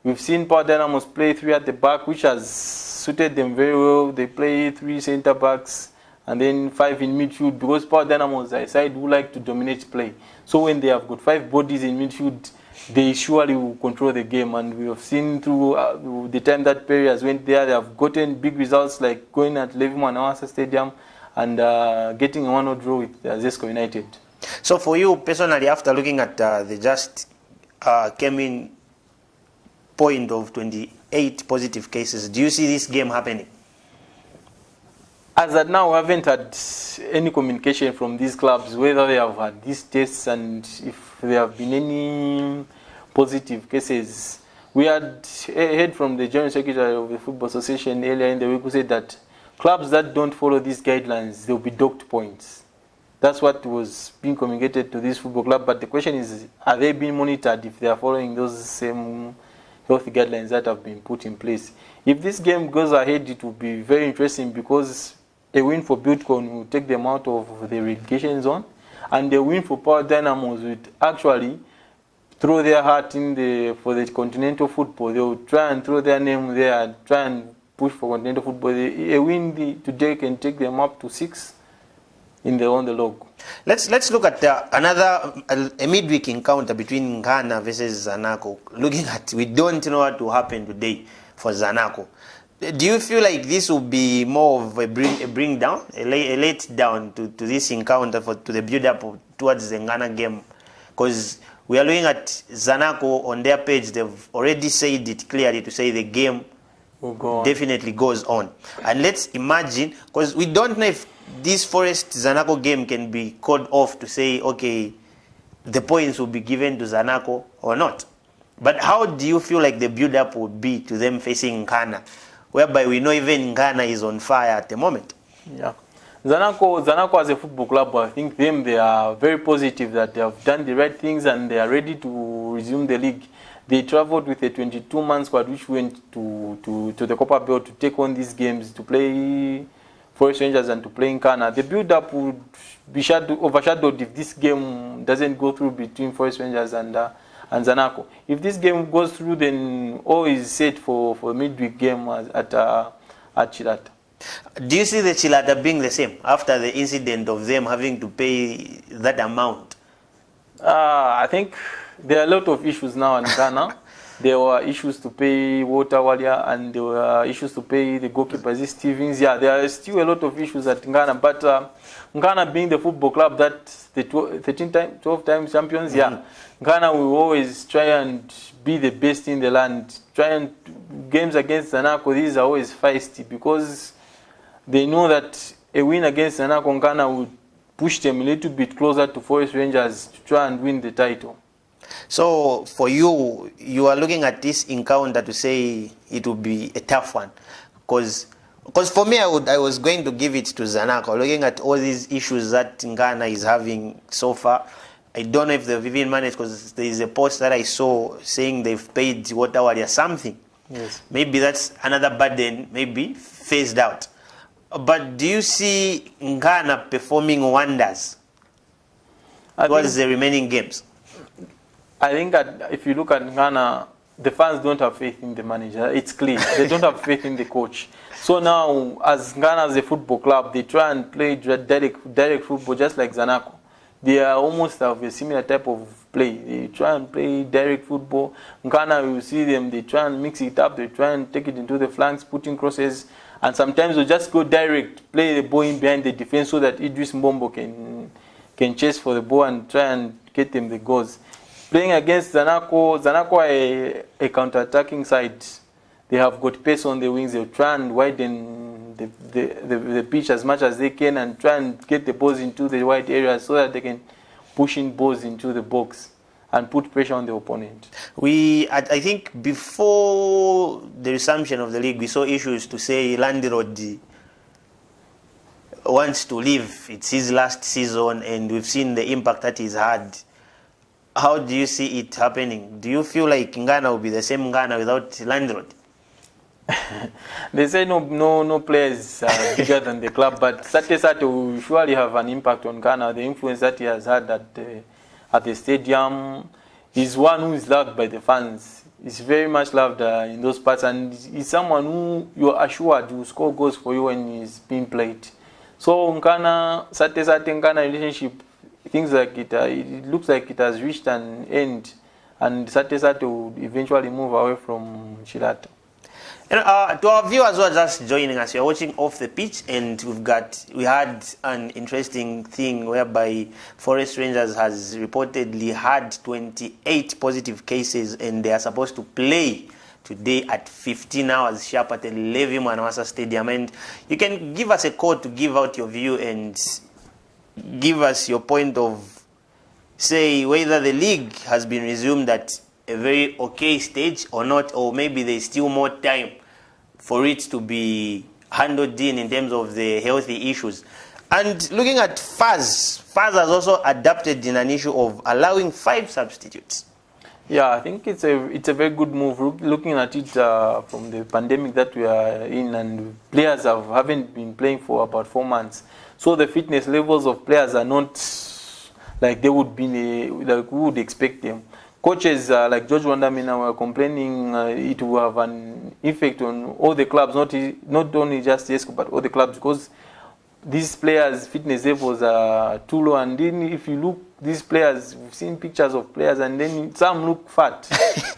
we've seen Power Dynamos play 3 at the back, which has suited them very well. They play 3 centre backs and then 5 in midfield, because Power Dynamos are a side who like to dominate play. So when they have got 5 bodies in midfield, they surely will control the game. And we have seen through the time that Perry has went there, they have gotten big results, like going at Levi Mwanawasa Stadium and getting a 1-0 draw with Zesco United. So for you personally, after looking at the just came in point of 28 positive cases, do you see this game happening? As at now, we haven't had any communication from these clubs whether they have had these tests and if there have been any positive cases. We had heard from the General Secretary of the Football Association earlier in the week, who said that clubs that don't follow these guidelines, they'll be docked points. That's what was being communicated to this football club. But the question is, are they being monitored if they are following those same health guidelines that have been put in place? If this game goes ahead, it will be very interesting, because a win for Beautycon will take them out of the relegation zone, and a win for Power Dynamos would actually throw their heart in for the continental football. They will try and throw their name there, try and push for continental football. A win today can take them up to 6 on the log. Let's look at a midweek encounter between Ghana versus Zanaco. Looking at, we don't know what will happen today for Zanaco. Do you feel like this will be more of a bring down, a late down to this encounter to the build up towards the Ghana game? Because we are looking at Zanaco on their page. They've already said it clearly to say the game definitely goes on. And let's imagine, because we don't know if this Forest Zanaco game can be called off to say, okay, the points will be given to Zanaco or not. But how do you feel like the build up would be to them facing Ghana, whereby we know even Ghana is on fire at the moment? Yeah. Zanaco as a football club, I think they are very positive that they have done the right things and they are ready to resume the league. They traveled with a 22-man squad which went to the Copper Belt to take on these games, to play Forest Rangers and to play in Ghana. The build-up would be overshadowed if this game doesn't go through between Forest Rangers and Zanaco. If this game goes through, then all is set for a midweek game at Chilata. Do you see the Chilata being the same after the incident of them having to pay that amount? I think there are a lot of issues now in Ghana. There were issues to pay Walter Walia, and there were issues to pay the goalkeeper, Stevens. Yeah, there are still a lot of issues at Ghana, but Ghana being the football club that the 12 times champions, yeah, Ghana will always try and be the best in the land. Games against Zanaco, these are always feisty because they know that a win against Zanaco Ghana would push them a little bit closer to Forest Rangers to try and win the title. So for you, you are looking at this encounter to say it will be a tough one, because for me, I was going to give it to Zanaco. Looking at all these issues that Ghana is having so far, I don't know if they've even managed, because there is a post that I saw saying they've paid Water something. Yes. Maybe that's another burden, maybe phased out. But do you see Ghana performing wonders towards the remaining games? I think that if you look at Ghana, the fans don't have faith in the manager. It's clear. They don't have faith in the coach. So now, as Ghana as a football club, they try and play direct football just like Zanaco. They are almost have a similar type of play. They try and play direct football. Ghana, you see them, they try and mix it up. They try and take it into the flanks, put in crosses. And sometimes they just go direct, play the ball in behind the defense so that Idris Mbombo can chase for the ball and try and get them the goals. Playing against Zanaco are a counter-attacking side. They have got pace on the wings. They'll try and widen the pitch as much as they can and try and get the balls into the wide areas so that they can push in balls into the box and put pressure on the opponent. I think before the resumption of the league, we saw issues to say Landirod wants to leave. It's his last season, and we've seen the impact that he's had. How do you see it happening? Do you feel like Ghana will be the same Ghana without Landirod? They say no players are bigger than the club, but Sate will surely have an impact on Ghana. The influence that he has had at the stadium, he's one who is loved by the fans. He's very much loved in those parts, and he's someone who you're assured will score goals for you when he's being played. So Ghana, Sate Ghana relationship, things like it looks like it has reached an end, and Sate will eventually move away from Shirato. To our viewers who are just joining us, you're watching Off the Pitch, and we had an interesting thing whereby Forest Rangers has reportedly had 28 positive cases, and they are supposed to play today at 15 hours sharp at the Levi Mwanawasa Stadium. And you can give us a call to give out your view and give us your point of, say, whether the league has been resumed at a very okay stage or not, or maybe there's still more time for it to be handled in terms of the healthy issues. And looking at FAS has also adapted in an issue of allowing 5 substitutes. Yeah, I think it's a very good move. Looking at it from the pandemic that we are in, and players haven't been playing for about 4 months, so the fitness levels of players are not like they would be like we would expect them. Coaches like George Wandamina were complaining it will have an effect on all the clubs, not only just ESCO, but all the clubs, because these players' fitness levels are too low. And then if you look, these players, we've seen pictures of players, and then some look fat.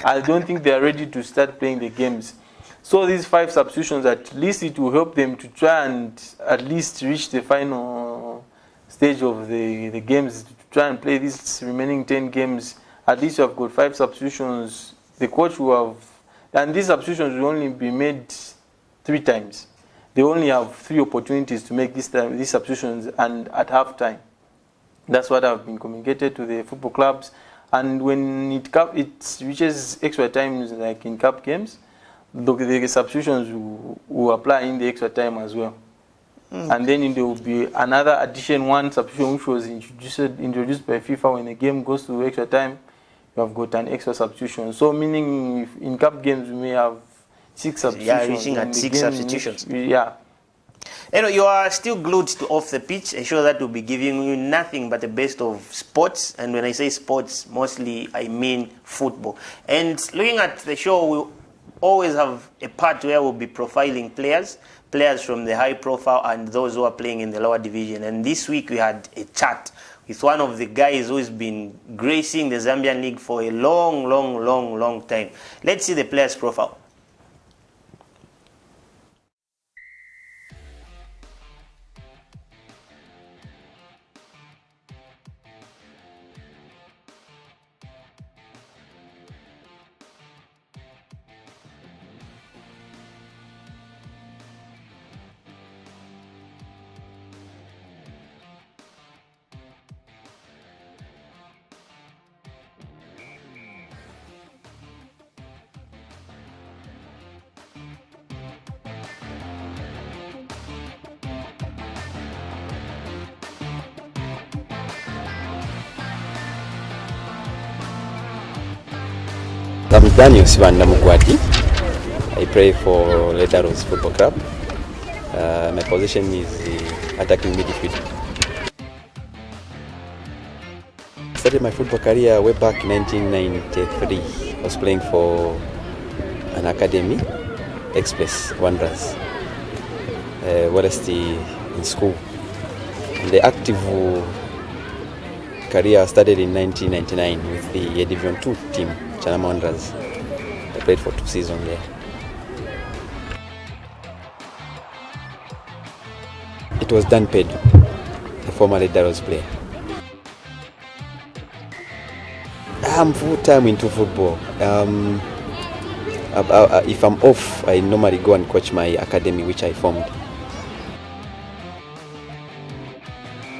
I don't think they are ready to start playing the games. So these 5 substitutions, at least it will help them to try and at least reach the final stage of the games, to try and play these remaining 10 games. At least you have got 5 substitutions. The coach will have, and these substitutions will only be made 3 times. They only have 3 opportunities to make these substitutions, and at half time. That's what have been communicated to the football clubs. And when it reaches extra times, like in cup games, the substitutions will apply in the extra time as well. And then there will be another addition, 1 substitution which was introduced by FIFA. When the game goes to extra time, you have got an extra substitution. So meaning if in cup games we may have 6 substitutions. Yeah, reaching at 6 substitutions. Yeah. You are still glued to Off the Pitch, a show that will be giving you nothing but the best of sports. And when I say sports, mostly I mean football. And looking at the show, we'll always have a part where we'll be profiling players. players from the high profile and those who are playing in the lower division. And this week we had a chat with one of the guys who has been gracing the Zambian league for a long time. Let's see the player's profile. I'm Daniel Sivanda Mugwati. I play for Leda Rose Football Club. My position is attacking midfield. I started my football career way back in 1993. I was playing for an academy, Express Wanderers, in school. And the active career started in 1999 with the Division 2 team, Chanama Wanderers. I played for 2 seasons there. It was Dan Pedro, the former Leda Rose player. I'm full-time into football. If I'm off, I normally go and coach my academy, which I formed.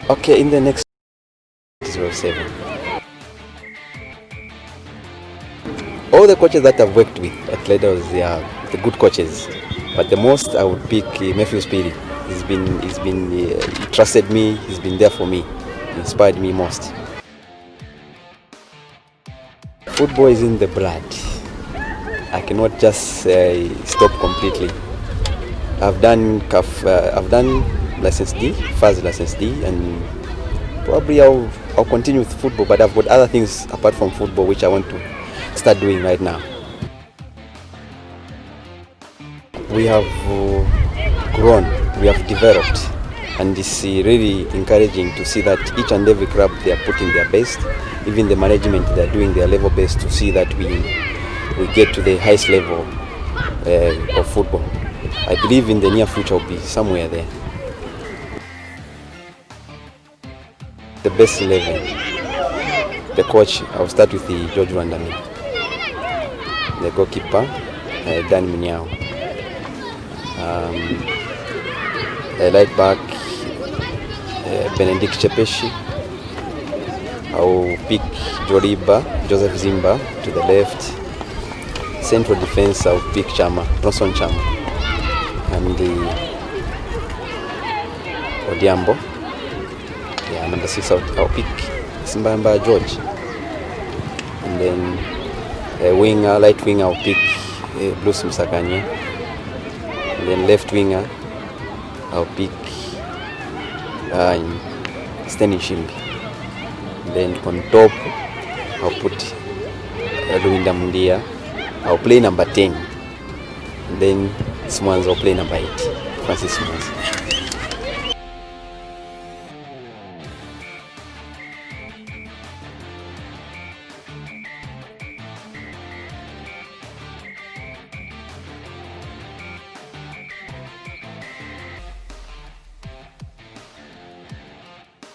Okay, in the next 07. All the coaches that I've worked with at Leda Rose, they are the good coaches. But the most I would pick Matthew Speedy. He trusted me. He's been there for me. He inspired me most. Football is in the blood. I cannot just stop completely. I've done license D, first license D, and probably I'll continue with football. But I've got other things apart from football which I want to start doing right now. We have grown, we have developed, and it's really encouraging to see that each and every club, they are putting their best. Even the management, they are doing their level best to see that we get to the highest level of football. I believe in the near future will be somewhere there. The best 11. The coach, I'll start with the George Wandami. The goalkeeper, Dan Munyao. Right back, Benedict Chepeshi. I'll pick Joriba, Joseph Zimba to the left. Central defense, I'll pick Chama, Bronson Chama. And the Odiambo. Yeah, number 6, I'll pick Simbamba George. And then light winger, I'll pick Blues Msakanye. And then left winger, I'll pick Stanley Shimbi. Then on top, I'll put Luinda Mundia. I'll play number 10. And then Swans, I'll play number 8. Francis Swans.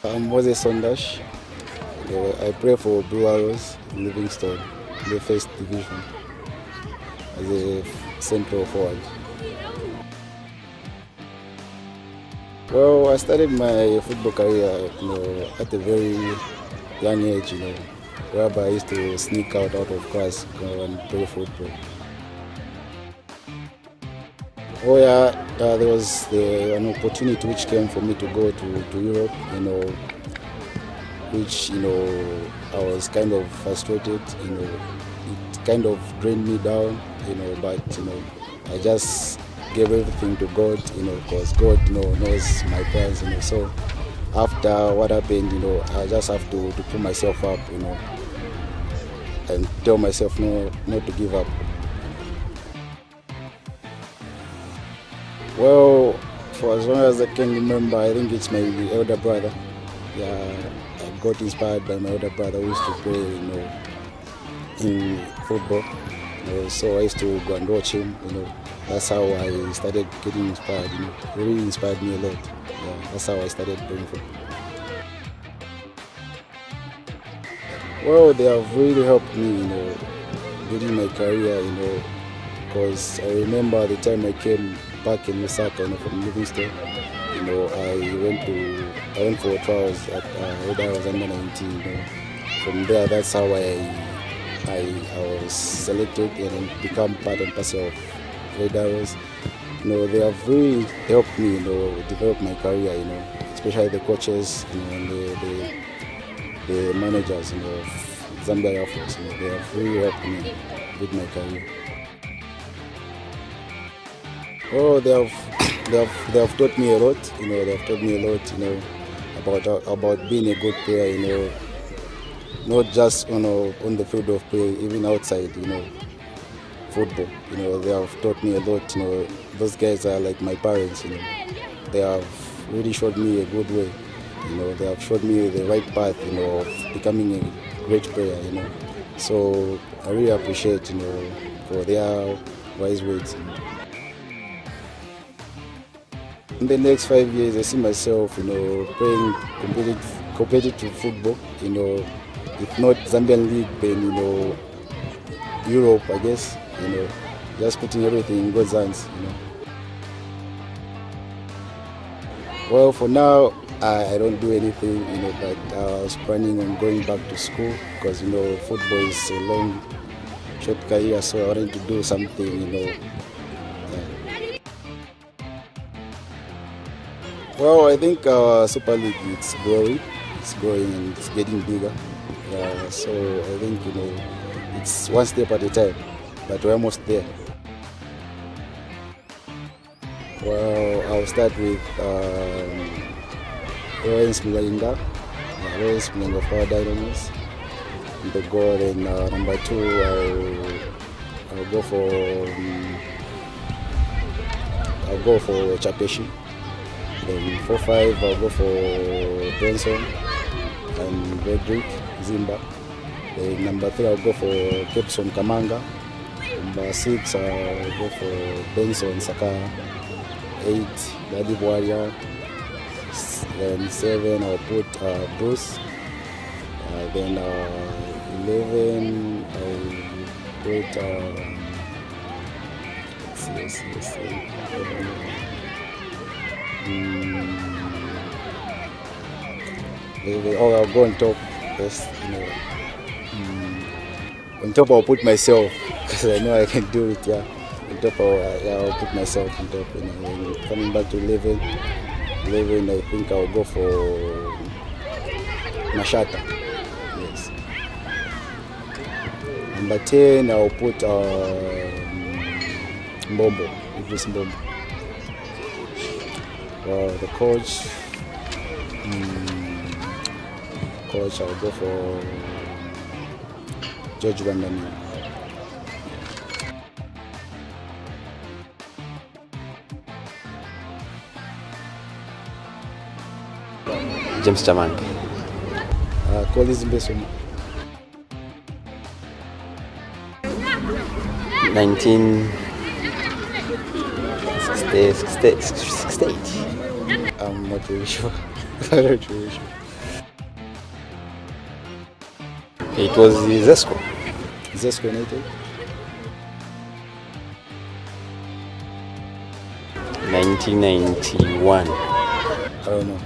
I'm Moses Sondash. I play for Blue Arrows in Livingstone, the first division, as a central forward. Well, I started my football career, at a very young age, whereby I used to sneak out of class and play football. Oh yeah, there was an opportunity which came for me to go to Europe, which I was kind of frustrated. It kind of drained me down, but I just gave everything to God, because God knows my plans, So after what happened, I just have to pull myself up, and tell myself not to give up. Well, for as long as I can remember, I think it's my elder brother. Yeah, I got inspired by my elder brother who used to play, in football. So I used to go and watch him. That's how I started getting inspired. It really inspired me a lot. Yeah, that's how I started playing football. Well, they have really helped me, building my career, because I remember the time I came back in Lusaka, from Livingston. I went for trials at I was under 19. From there, that's how I was selected and become part and parcel of Red Arrows. They have really helped me, develop my career. Especially the coaches, and the managers, of Zambia Air Force. They have really helped me with my career. Oh, they have taught me a lot. They have taught me a lot. About being a good player. Not just on the field of play, even outside. Football. They have taught me a lot. Those guys are like my parents. They have really showed me a good way. They have showed me the right path. Of becoming a great player. So I really appreciate. For their wise words. In the next 5 years, I see myself, playing competitive football. If not Zambian League, then Europe, I guess. Just putting everything in God's hands. Well, for now, I don't do anything. But I was planning on going back to school because football is a long, short career. So I wanted to do something. Well, I think Super League it's growing and it's getting bigger. So I think it's one step at a time, but we're almost there. Well, I'll start with Lawrence Mlinga Power Dynamos. The goal, and number 2, I'll go for Chapeshi. Then 4-5, I'll go for Benson and Redrick Zimba. Then number 3, I'll go for Kepson Kamanga. Number 6, I'll go for Benson Saka. 8, Daddy Warrior. Then 7, I'll put Bruce. Then 11, I'll put let's see. I'll go on top. Yes, on top, I'll put myself because I know I can do it. Yeah, on top, I'll put myself on top. Coming back to 11, I think I'll go for Mashata. Yes. Number 10, I'll put Mbombo. Idris Mbombo. The coach, I'll go for George Vandani. James Chamang. Collins Mbesuma. 1968. I'm not really sure. It was Zesco. Zesco United. 1991. I don't know.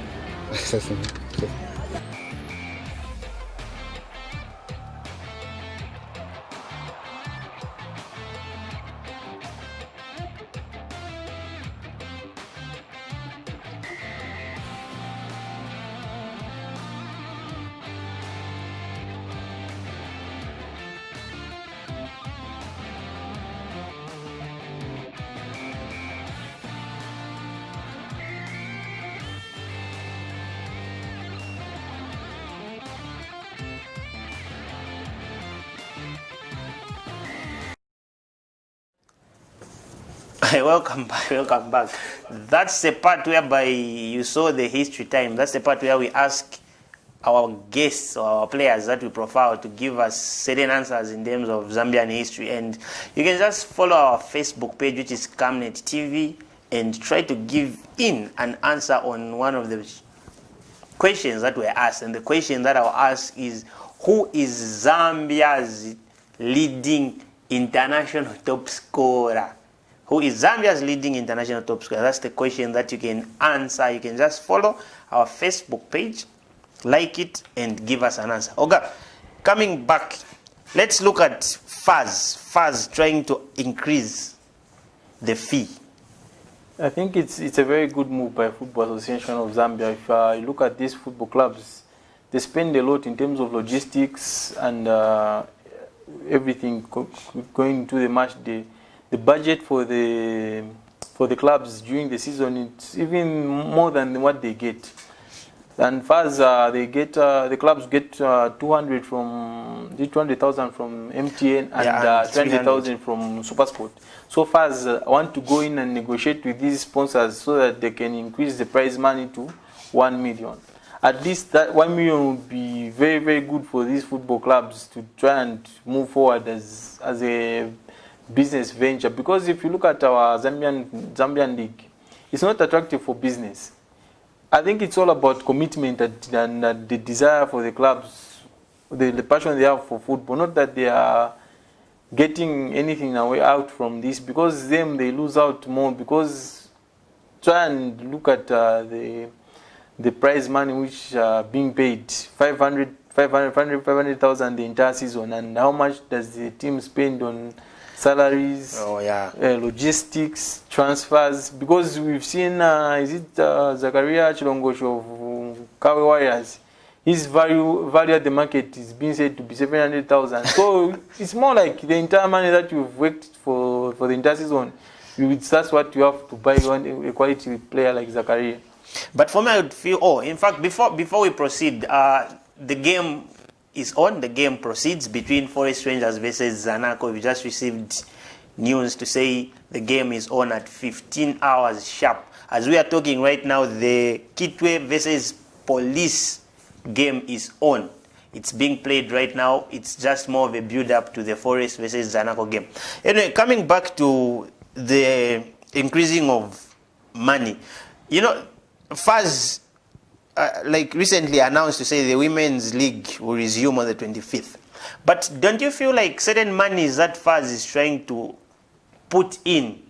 Welcome back, welcome back. That's the part whereby you saw the history time. That's the part where we ask our guests or our players that we profile to give us certain answers in terms of Zambian history. And you can just follow our Facebook page, which is Camnet TV, and try to give in an answer on one of the questions that were asked. And the question that I'll ask is, who is Zambia's leading international top scorer? Who is Zambia's leading international top scorer? That's the question that you can answer. You can just follow our Facebook page, like it, and give us an answer. Okay, coming back, let's look at FAZ trying to increase the fee. I think it's a very good move by Football Association of Zambia. If you look at these football clubs, they spend a lot in terms of logistics and everything going to the match day. The budget for the clubs during the season, it's even more than what they get. And FAZ, the clubs get 200,000 from MTN and 20,000 from SuperSport. So FAZ want to go in and negotiate with these sponsors so that they can increase the prize money to 1 million. At least that 1 million would be very, very good for these football clubs to try and move forward as a business venture. Because if you look at our Zambian league, it's not attractive for business. I think it's all about commitment and the desire for the clubs, the passion they have for football. Not that they are getting anything away out from this, because they lose out more. Because try and look at the prize money which are being paid, 500,000 the entire season, and how much does the team spend on salaries, logistics, transfers? Because we've seen, Zakaria Chilongosho of Kawe Warriors, his value at the market is being said to be 700,000. So it's more like the entire money that you've worked for the entire season, that's what you have to buy a quality player like Zakaria. But for me, I would feel, in fact, before we proceed, the game is on. The game proceeds between Forest Rangers versus Zanaco. We just received news to say the game is on at 15 hours sharp. As we are talking right now, the Kitwe versus Police game is on. It's being played right now. It's just more of a build-up to the Forest versus Zanaco game. Anyway, coming back to the increasing of money, you know, FAZ like recently announced to say the Women's League will resume on the 25th. But don't you feel like certain monies that FAZ is trying to put in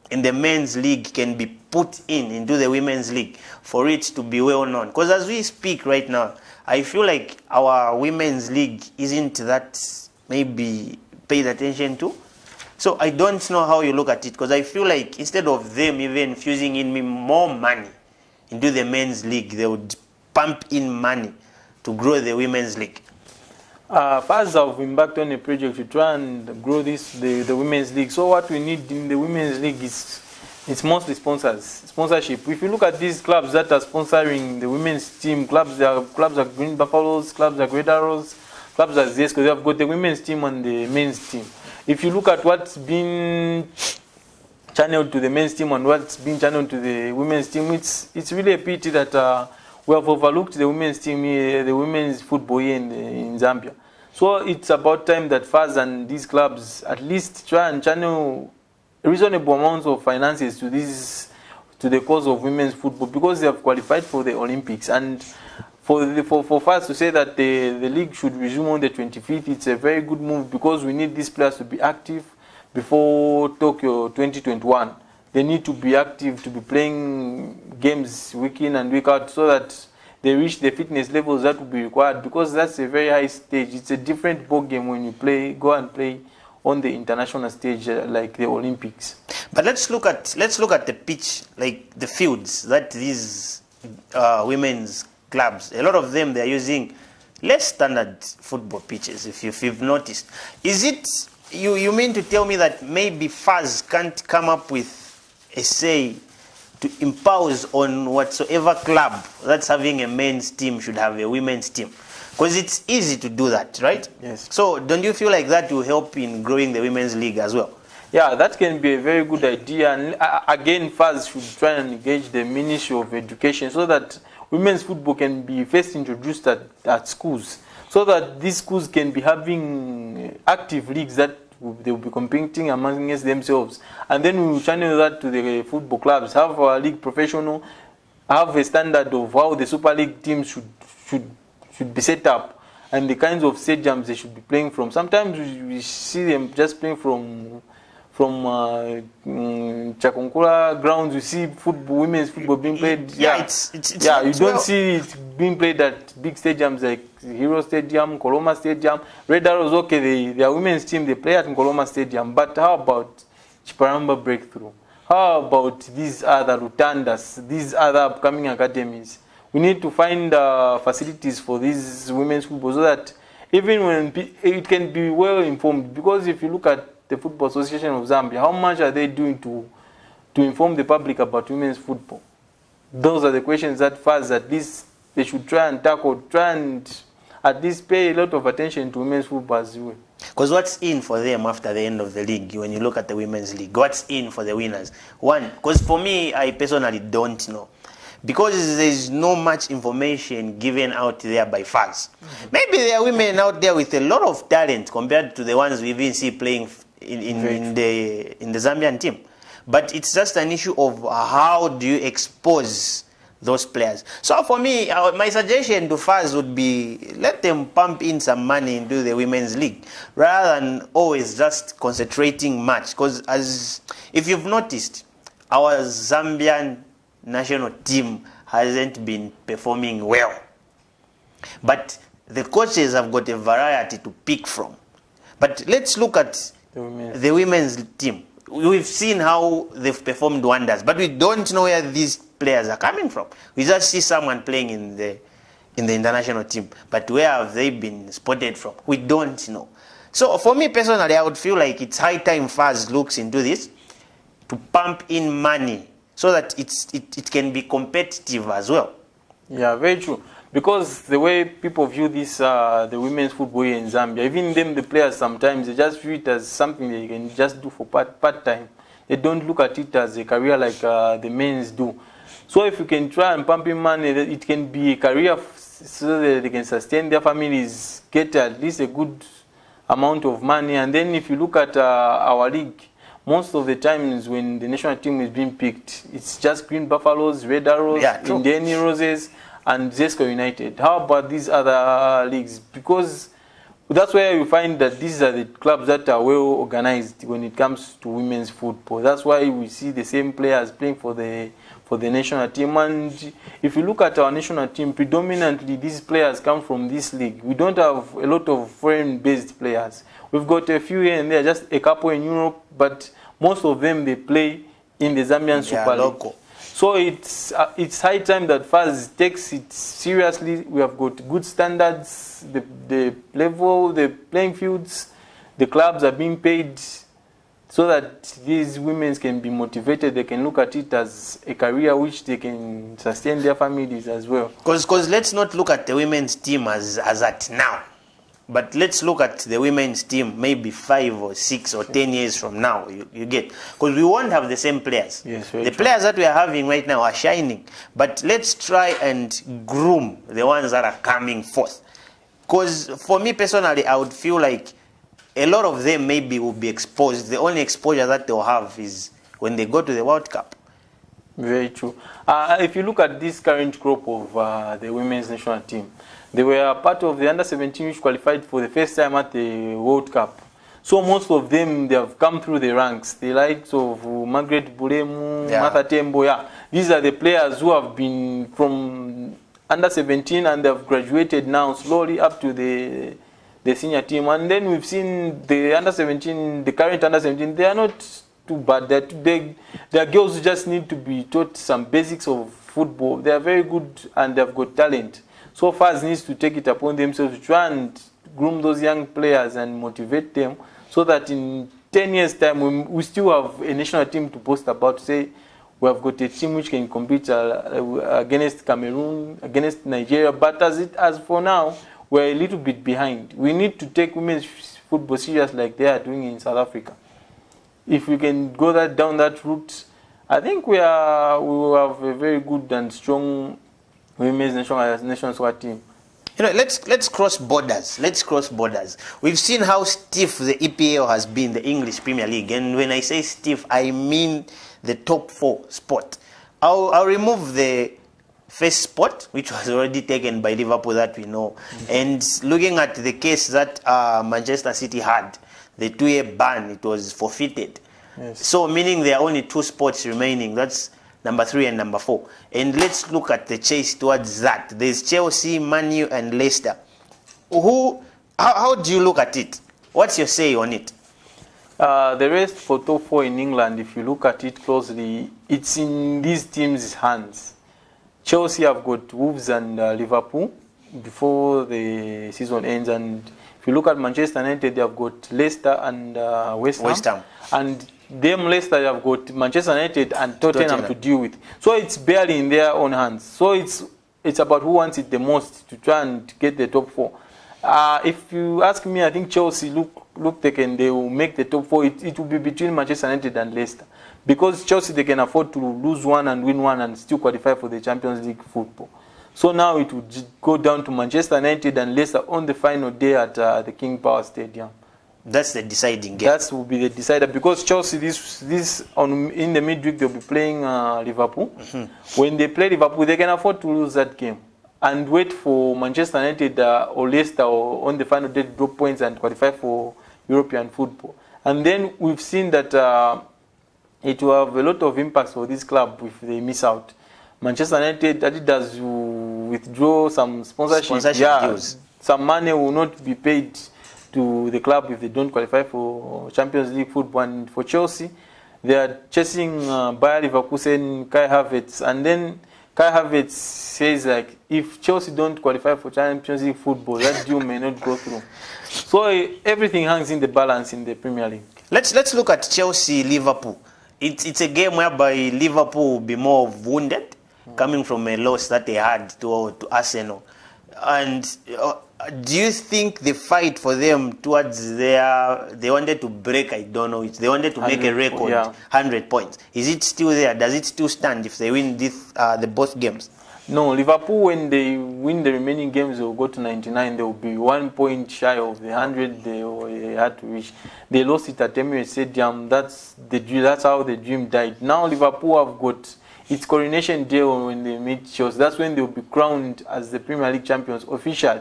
the Men's League can be put into the Women's League for it to be well known? Because as we speak right now, I feel like our Women's League isn't that maybe paid attention to. So I don't know how you look at it, because I feel like instead of them even infusing in me more money into the Men's League, they would pump in money to grow the Women's League. FAZ have embarked on a project to try and grow the Women's League. So what we need in the Women's League is, it's mostly sponsorship. If you look at these clubs that are sponsoring the women's team, clubs like Green Buffaloes, clubs like Red Arrows, clubs like Zesco, they have got the women's team and the men's team. If you look at what's been channeled to the men's team and what's been channeled to the women's team, it's really a pity that we have overlooked the women's team here, the women's football here in Zambia. So it's about time that FAZ and these clubs at least try and channel reasonable amounts of finances to the cause of women's football, because they have qualified for the Olympics. And for FAZ to say that the league should resume on the 25th, it's a very good move, because we need these players to be active before Tokyo 2021. They need to be active, to be playing games week in and week out, so that they reach the fitness levels that will be required, because that's a very high stage. It's a different ball game when you go and play on the international stage like the Olympics. But let's look at the pitch, like the fields that these women's clubs, a lot of them, they're using less standard football pitches. If you've noticed, is it you mean to tell me that maybe FAZ can't come up with a say to impose on whatsoever club that's having a men's team should have a women's team? Because it's easy to do that, right? Yes. So don't you feel like that will help in growing the Women's League as well? Yeah, that can be a very good idea. And again, FAS should try and engage the Ministry of Education so that women's football can be first introduced at schools, so that these schools can be having active leagues that they will be competing amongst themselves. And then we will channel that to the football clubs, have a league professional, have a standard of how the Super League teams should be set up, and the kinds of stadiums they should be playing from. Sometimes we see them just playing from Chakonkura grounds. You see football, women's football being played. Yeah, you don't see it being played at big stadiums like Hero Stadium, Koloma Stadium. Red Arrows, okay, their women's team, they play at Koloma Stadium. But how about Chiparamba Breakthrough? How about these other Rutandas, these other upcoming academies? We need to find facilities for these women's football so that even when it can be well informed. Because if you look at the Football Association of Zambia, how much are they doing to inform the public about women's football? Those are the questions that FAS, at least they should try and tackle, try and at least pay a lot of attention to women's football as well. Because what's in for them after the end of the league, when you look at the women's league, what's in for the winners? One, because for me, I personally don't know. Because there's no much information given out there by FAS. Maybe there are women out there with a lot of talent compared to the ones we even see playing in the Zambian team. But it's just an issue of how do you expose those players. So for me, my suggestion to FAS would be let them pump in some money into the women's league rather than always just concentrating much. Because as if you've noticed, our Zambian national team hasn't been performing well. But the coaches have got a variety to pick from. But let's look at the women's team. We've seen how they've performed wonders, but we don't know where these players are coming from. We just see someone playing in the international team, but where have they been spotted from? We don't know. So for me personally, I would feel like it's high time FAS looks into this to pump in money so that it can be competitive as well. Yeah, very true. Because the way people view this, the women's football here in Zambia, even them, the players, sometimes they just view it as something they can just do for part-time. They don't look at it as a career like the men's do. So if you can try and pump in money, it can be a career so that they can sustain their families, get at least a good amount of money. And then if you look at our league, most of the times when the national team is being picked, it's just Green Buffaloes, Red Arrows, Indian Roses, and Zesco United. How about these other leagues? Because that's where you find that these are the clubs that are well organized when it comes to women's football. That's why we see the same players playing for the national team. And if you look at our national team, predominantly these players come from this league. We don't have a lot of foreign-based players. We've got a few here and there, just a couple in Europe, but most of them, they play in the Zambian Super League. Local. So it's high time that FAS takes it seriously. We have got good standards, the level, the playing fields, the clubs are being paid so that these women can be motivated. They can look at it as a career which they can sustain their families as well. Because let's not look at the women's team as at now. But let's look at the women's team maybe 5 or 6 or 10 years from now, you get. Because we won't have the same players. Yes, the players that we are having right now are shining. But let's try and groom the ones that are coming forth. Because for me personally, I would feel like a lot of them maybe will be exposed. The only exposure that they'll have is when they go to the World Cup. Very true. If you look at this current crop of the women's national team, they were part of the under-17 which qualified for the first time at the World Cup. So most of them, they have come through the ranks. The likes of Margaret Bulemu, Martha Tembo. Yeah. These are the players who have been from under-17 and they have graduated now slowly up to the senior team. And then we've seen the under-17, the current under-17, they are not too bad. They're too big. They are girls who just need to be taught some basics of football. They are very good and they've got talent. So FAS needs to take it upon themselves to try and groom those young players and motivate them so that in 10 years' time we still have a national team to boast about. Say we have got a team which can compete against Cameroon, against Nigeria. But as for now, we're a little bit behind. We need to take women's football serious like they are doing in South Africa. if we can go down that route, I think we will have a very good and strong women's national soccer team. You know, let's cross borders. Let's cross borders. We've seen how stiff the EPL has been, the English Premier League, and when I say stiff, I mean the top 4 spot. I'll remove the first spot, which was already taken by Liverpool, that we know, and looking at the case that Manchester City had, the 2-year ban, it was forfeited. Yes. So meaning there are only 2 spots remaining. That's number 3 and number 4. And let's look at the chase towards that. There's Chelsea, Man U, and Leicester. How do you look at it? What's your say on it? The race for top 4 in England, if you look at it closely, it's in these teams' hands. Chelsea have got Wolves and Liverpool before the season ends, and if you look at Manchester United, they have got Leicester and West Ham. And them Leicester have got Manchester United and Tottenham to deal with. So it's barely in their own hands. So it's about who wants it the most to try and get the top 4. If you ask me, I think Chelsea look taken, they will make the top 4. It will be between Manchester United and Leicester. Because Chelsea, they can afford to lose one and win one and still qualify for the Champions League football. So now it will go down to Manchester United and Leicester on the final day at the King Power Stadium. That's the deciding game. That will be the decider, because Chelsea in the midweek they'll be playing Liverpool. When they play Liverpool, they can afford to lose that game and wait for Manchester United or Leicester or on the final day to drop points and qualify for European football. And then we've seen that it will have a lot of impacts for this club if they miss out. Manchester United, Adidas will withdraw some sponsorship deals. Some money will not be paid to the club if they don't qualify for Champions League football. And for Chelsea, they are chasing Bayer Leverkusen, Kai Havertz, and then Kai Havertz says like, if Chelsea don't qualify for Champions League football, that deal may not go through. So everything hangs in the balance in the Premier League. Let's look at Chelsea Liverpool. It's a game whereby Liverpool will be more wounded, coming from a loss that they had to Arsenal. And do you think the fight for them towards they wanted to break, I don't know, they wanted to make a record, 100 points. Is it still there? Does it still stand if they win the both games? No, Liverpool, when they win the remaining games, they will go to 99. They will be 1 point shy of the 100 they had to reach. They lost it at Emirates Stadium. That's how the dream died. Now Liverpool have got its coronation day when they meet Chelsea. That's when they will be crowned as the Premier League champions officially.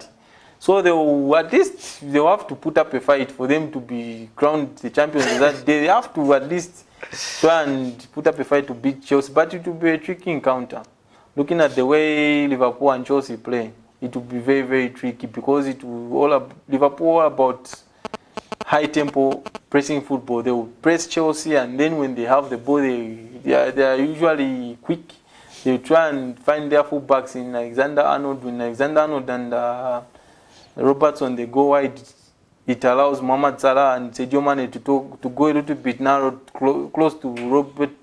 So they will have to put up a fight for them to be crowned the champions. That they have to at least try and put up a fight to beat Chelsea. But it will be a tricky encounter. Looking at the way Liverpool and Chelsea play, it will be very, very tricky, because Liverpool about high tempo pressing football. They will press Chelsea, and then when they have the ball, they are usually quick. They will try and find their fullbacks in Alexander-Arnold. When Alexander-Arnold and Robertson, they go wide, it allows Mohamed Salah and Sadio Mane to go a little bit narrow, close to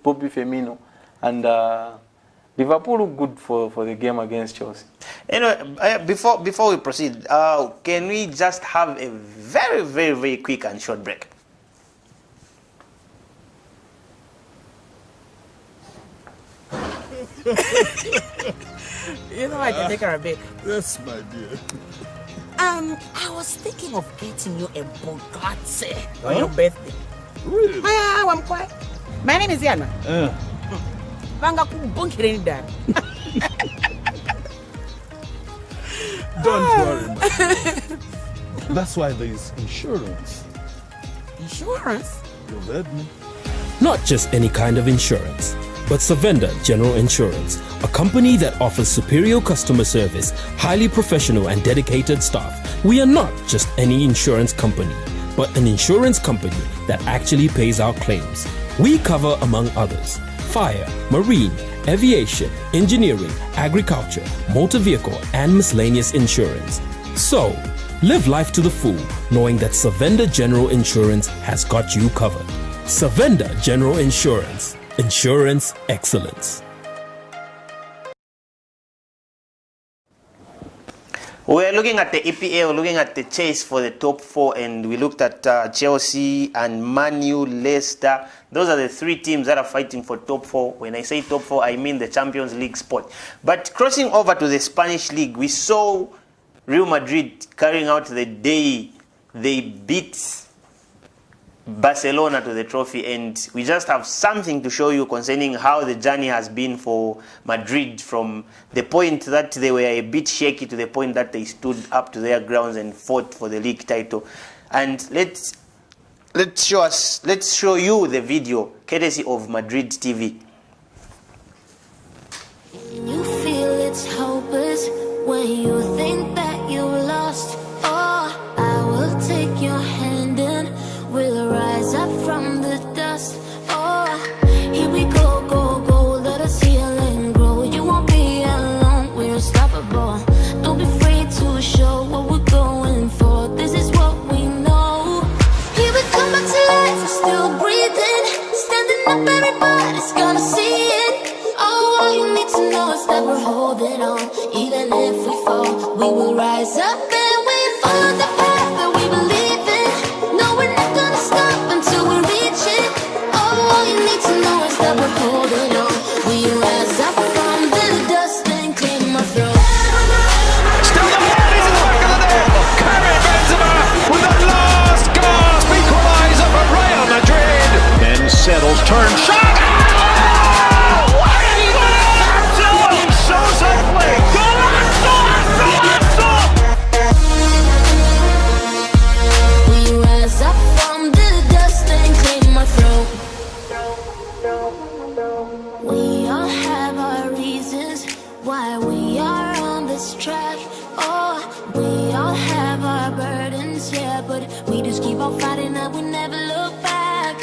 Bobby Firmino. And Liverpool look good for the game against Chelsea. Anyway, before we proceed, can we just have a very, very, very quick and short break? You know I can take her a break. Yes, my dear. I was thinking of getting you a Bugatti on your birthday. Really? I'm quiet. My name is Yana. Vanga kubunkire ni dad. Don't worry, my dear. That's why there is insurance. Insurance? You heard me. Not just any kind of insurance, but Savenda General Insurance, a company that offers superior customer service, highly professional and dedicated staff. We are not just any insurance company, but an insurance company that actually pays our claims. We cover, among others, fire, marine, aviation, engineering, agriculture, motor vehicle, and miscellaneous insurance. So, live life to the full, knowing that Savenda General Insurance has got you covered. Savenda General Insurance. Insurance excellence. We're looking at the EPL, looking at the chase for the top 4, and we looked at Chelsea and Man U, Leicester. Those are the 3 teams that are fighting for top 4. When I say top 4, I mean the Champions League spot. But crossing over to the Spanish League, we saw Real Madrid carrying out the day they beat Barcelona to the trophy, and we just have something to show you concerning how the journey has been for Madrid from the point that they were a bit shaky to the point that they stood up to their grounds and fought for the league title. And let's show you the video courtesy of Madrid TV. You feel it's hopeless when you think that you lost. Oh, I will take your hand and we'll rise up from the dust. Oh, here we go, go, go. Let us heal and grow. You won't be alone. We're unstoppable. Don't be afraid to show what we're going for. This is what we know. Here we come back to life. We're still breathing. Standing up, everybody's gonna see it. Oh, all you need to know is that we're holding on. Even if we fall, we will rise up and we follow the path that we believe in. No, we're not gonna stop until we reach it. Oh, all you need to know is that we're holding on. We rise up from the dust and claim our throne. Still the ball is in the back of the net. Karim Benzema with a last gasp equaliser for Real Madrid. Then settles, turns, shot. Why we are on this track. Oh, we all have our burdens, yeah, but we just keep on fighting and we never look back.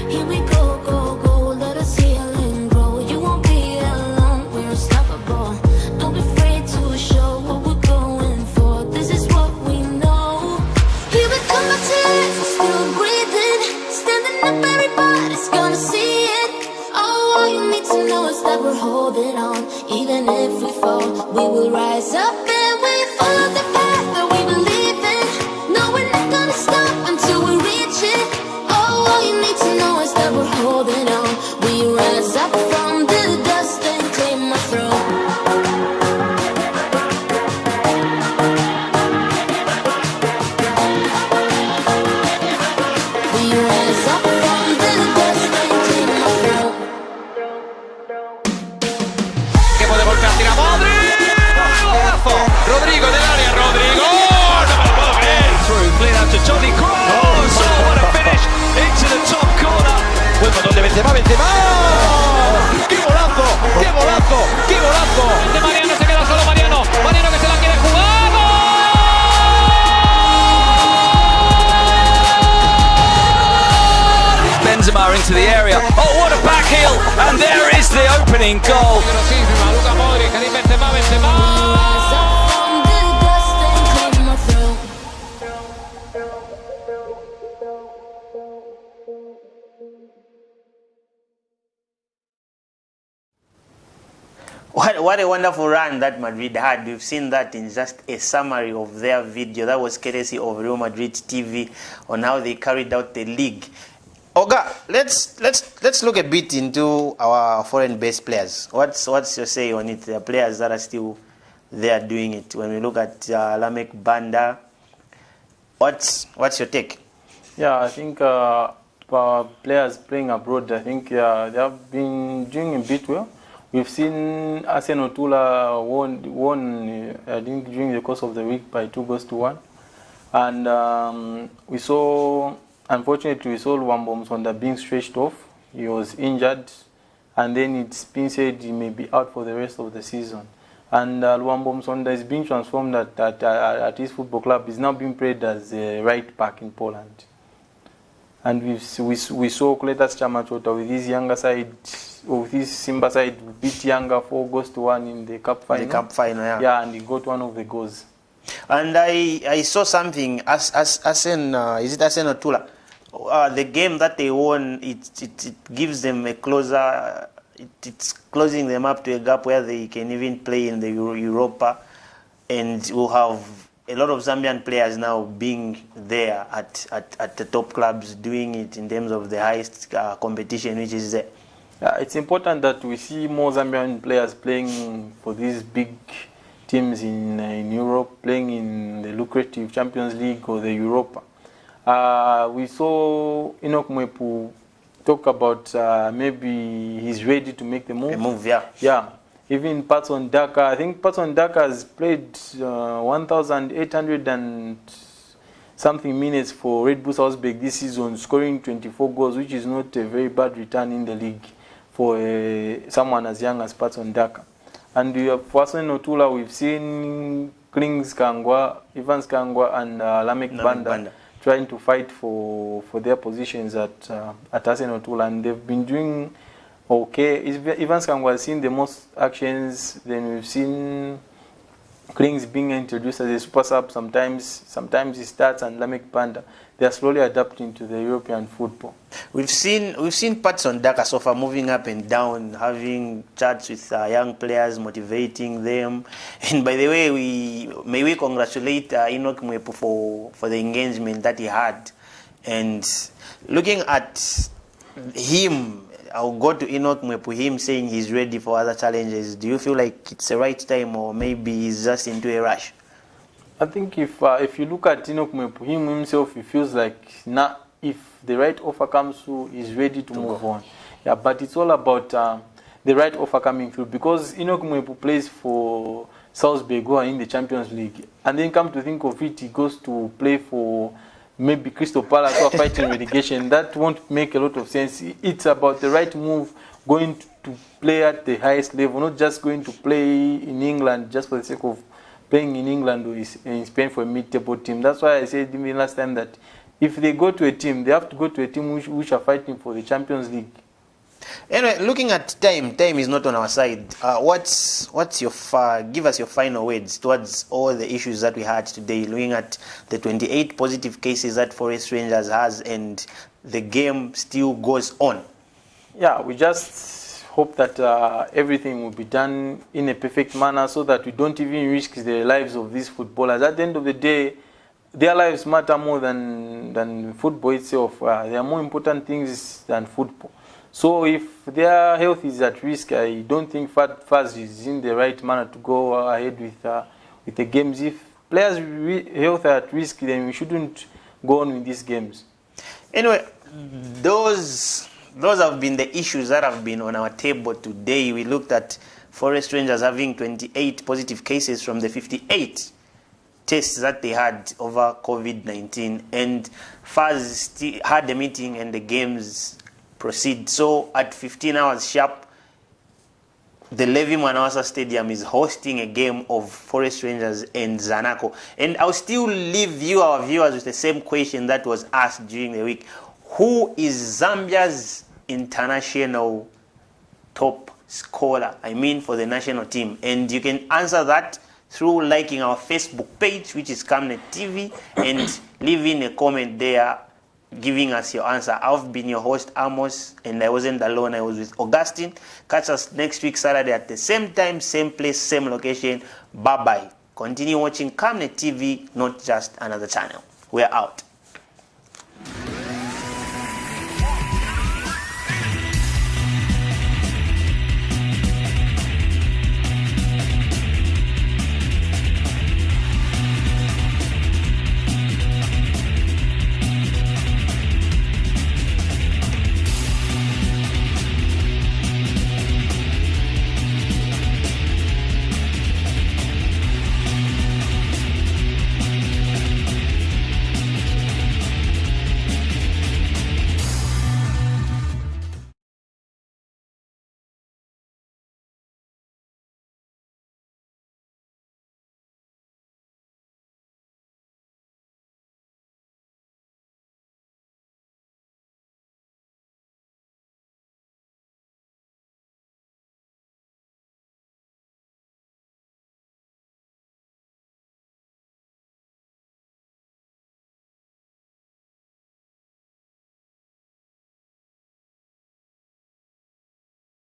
Here we go, go, go, let us heal and grow. You won't be alone, we're unstoppable. Don't be afraid to show what we're going for. This is what we know. Here we come back to life, we're still breathing. Standing up, everybody's gonna see it. Oh, all you need to know is that we're holding on. Even if we fall, we will rise up and we follow the path that we believe in. No, we're not gonna stop until we reach it. Oh, all you need to know is that we're holding on. We rise up from the dust and claim our throne. We rise up from the dust and claim our throne. Que puede voltear, tira Modric. Golazo. Rodrigo del área, Rodrigo. No me lo puedo creer. Through, clear out to Toni Kroos. Oh, what a finish into the top corner. Buen botón de Benzema, Benzema. ¡Qué golazo! ¡Qué golazo! ¡Qué golazo! De Mariano se queda solo Mariano. Mariano que se la quiere jugar. Benzema into the area. Oh, what a back heel! And there is the opening goal. Luka Modric, Benzema, Benzema. What a wonderful run that Madrid had. We've seen that in just a summary of their video. That was courtesy of Real Madrid TV on how they carried out the league. Oga, let's look a bit into our foreign-based players. What's your say on it? The players that are still there doing it. When we look at Lamek Banda, what's your take? Yeah, I think players playing abroad, I think they have been doing a bit well. We've seen Arsene Otula won I think during the course of the week by 2-1, and we saw, unfortunately, we saw Luambo Msonda being stretched off. He was injured, and then it's been said he may be out for the rest of the season. And Luambo Msonda is being transformed at his football club. He's now being played as a right back in Poland. And we saw Kletas Chamachota with his younger side, with his Simba side, beat Younger 4-1 in the cup final. The cup final, yeah. Yeah, and he got one of the goals. And I saw something, is it Arsene Otula? The game that they won, it gives them a closer, it's closing them up to a gap where they can even play in the Europa. and we'll have a lot of Zambian players now being there at the top clubs, doing it in terms of the highest competition, which is there. It's important that we see more Zambian players playing for these big teams in Europe, playing in the lucrative Champions League or the Europa. We saw Enoch Mwepu talk about maybe he's ready to make the move. A move, yeah. Yeah. Even Patson Daka, I think Patson Daka has played 1,800 and something minutes for Red Bull Salzburg this season, scoring 24 goals, which is not a very bad return in the league for someone as young as Patson Daka. And we have Arsenal Otula, we've seen Klings Kangwa, Evans Kangwa, and Lamek Banda trying to fight for their positions at Arsenal Otula, and they've been doing okay. Evans Kangwa has seen the most actions. Then we've seen Klings being introduced as a super sub. Sometimes he starts, and Lamek Banda. They are slowly adapting to the European football. We've seen Patson Daka so far moving up and down, having chats with young players, motivating them. And by the way, may we congratulate Enoch Mwepu for the engagement that he had. And looking at him, I'll go to Enoch Mwepu, him saying he's ready for other challenges. Do you feel like it's the right time, or maybe he's just into a rush? I think if you look at Enoch Mwepu, him himself, he feels like if the right offer comes through, he's ready to move on. Yeah, but it's all about the right offer coming through, because Enoch Mwepu plays for Salzburg, who are in the Champions League, and then come to think of it, he goes to play for maybe Crystal Palace who are fighting relegation. That won't make a lot of sense. It's about the right move, going to play at the highest level, not just going to play in England just for the sake of playing in England or in Spain for a mid-table team. That's why I said even last time that if they go to a team, they have to go to a team which are fighting for the Champions League. Anyway, looking at time is not on our side. What's your give us your final words towards all the issues that we had today, looking at the 28 positive cases that Forest Rangers has, and the game still goes on. Yeah, we just hope that everything will be done in a perfect manner, so that we don't even risk the lives of these footballers. At the end of the day, their lives matter more than football itself. There are more important things than football. So if their health is at risk, I don't think FAS is in the right manner to go ahead with the games. If players' health are at risk, then we shouldn't go on with these games. Anyway, those have been the issues that have been on our table today. We looked at Forest Rangers having 28 positive cases from the 58 tests that they had over COVID-19, and FAS had the meeting and the games proceed. So at 15 hours sharp, the Levi Mwanawasa Stadium is hosting a game of Forest Rangers and Zanaco. And I'll still leave our viewers with the same question that was asked during the week. Who is Zambia's international top scorer? I mean, for the national team. And you can answer that through liking our Facebook page, which is Camnet TV, and leaving a comment there giving us your answer. I've been your host, Amos, and I wasn't alone. I was with Augustine. Catch us next week, Saturday, at the same time, same place, same location. Bye-bye. Continue watching Camnet TV, not just another channel. We're out.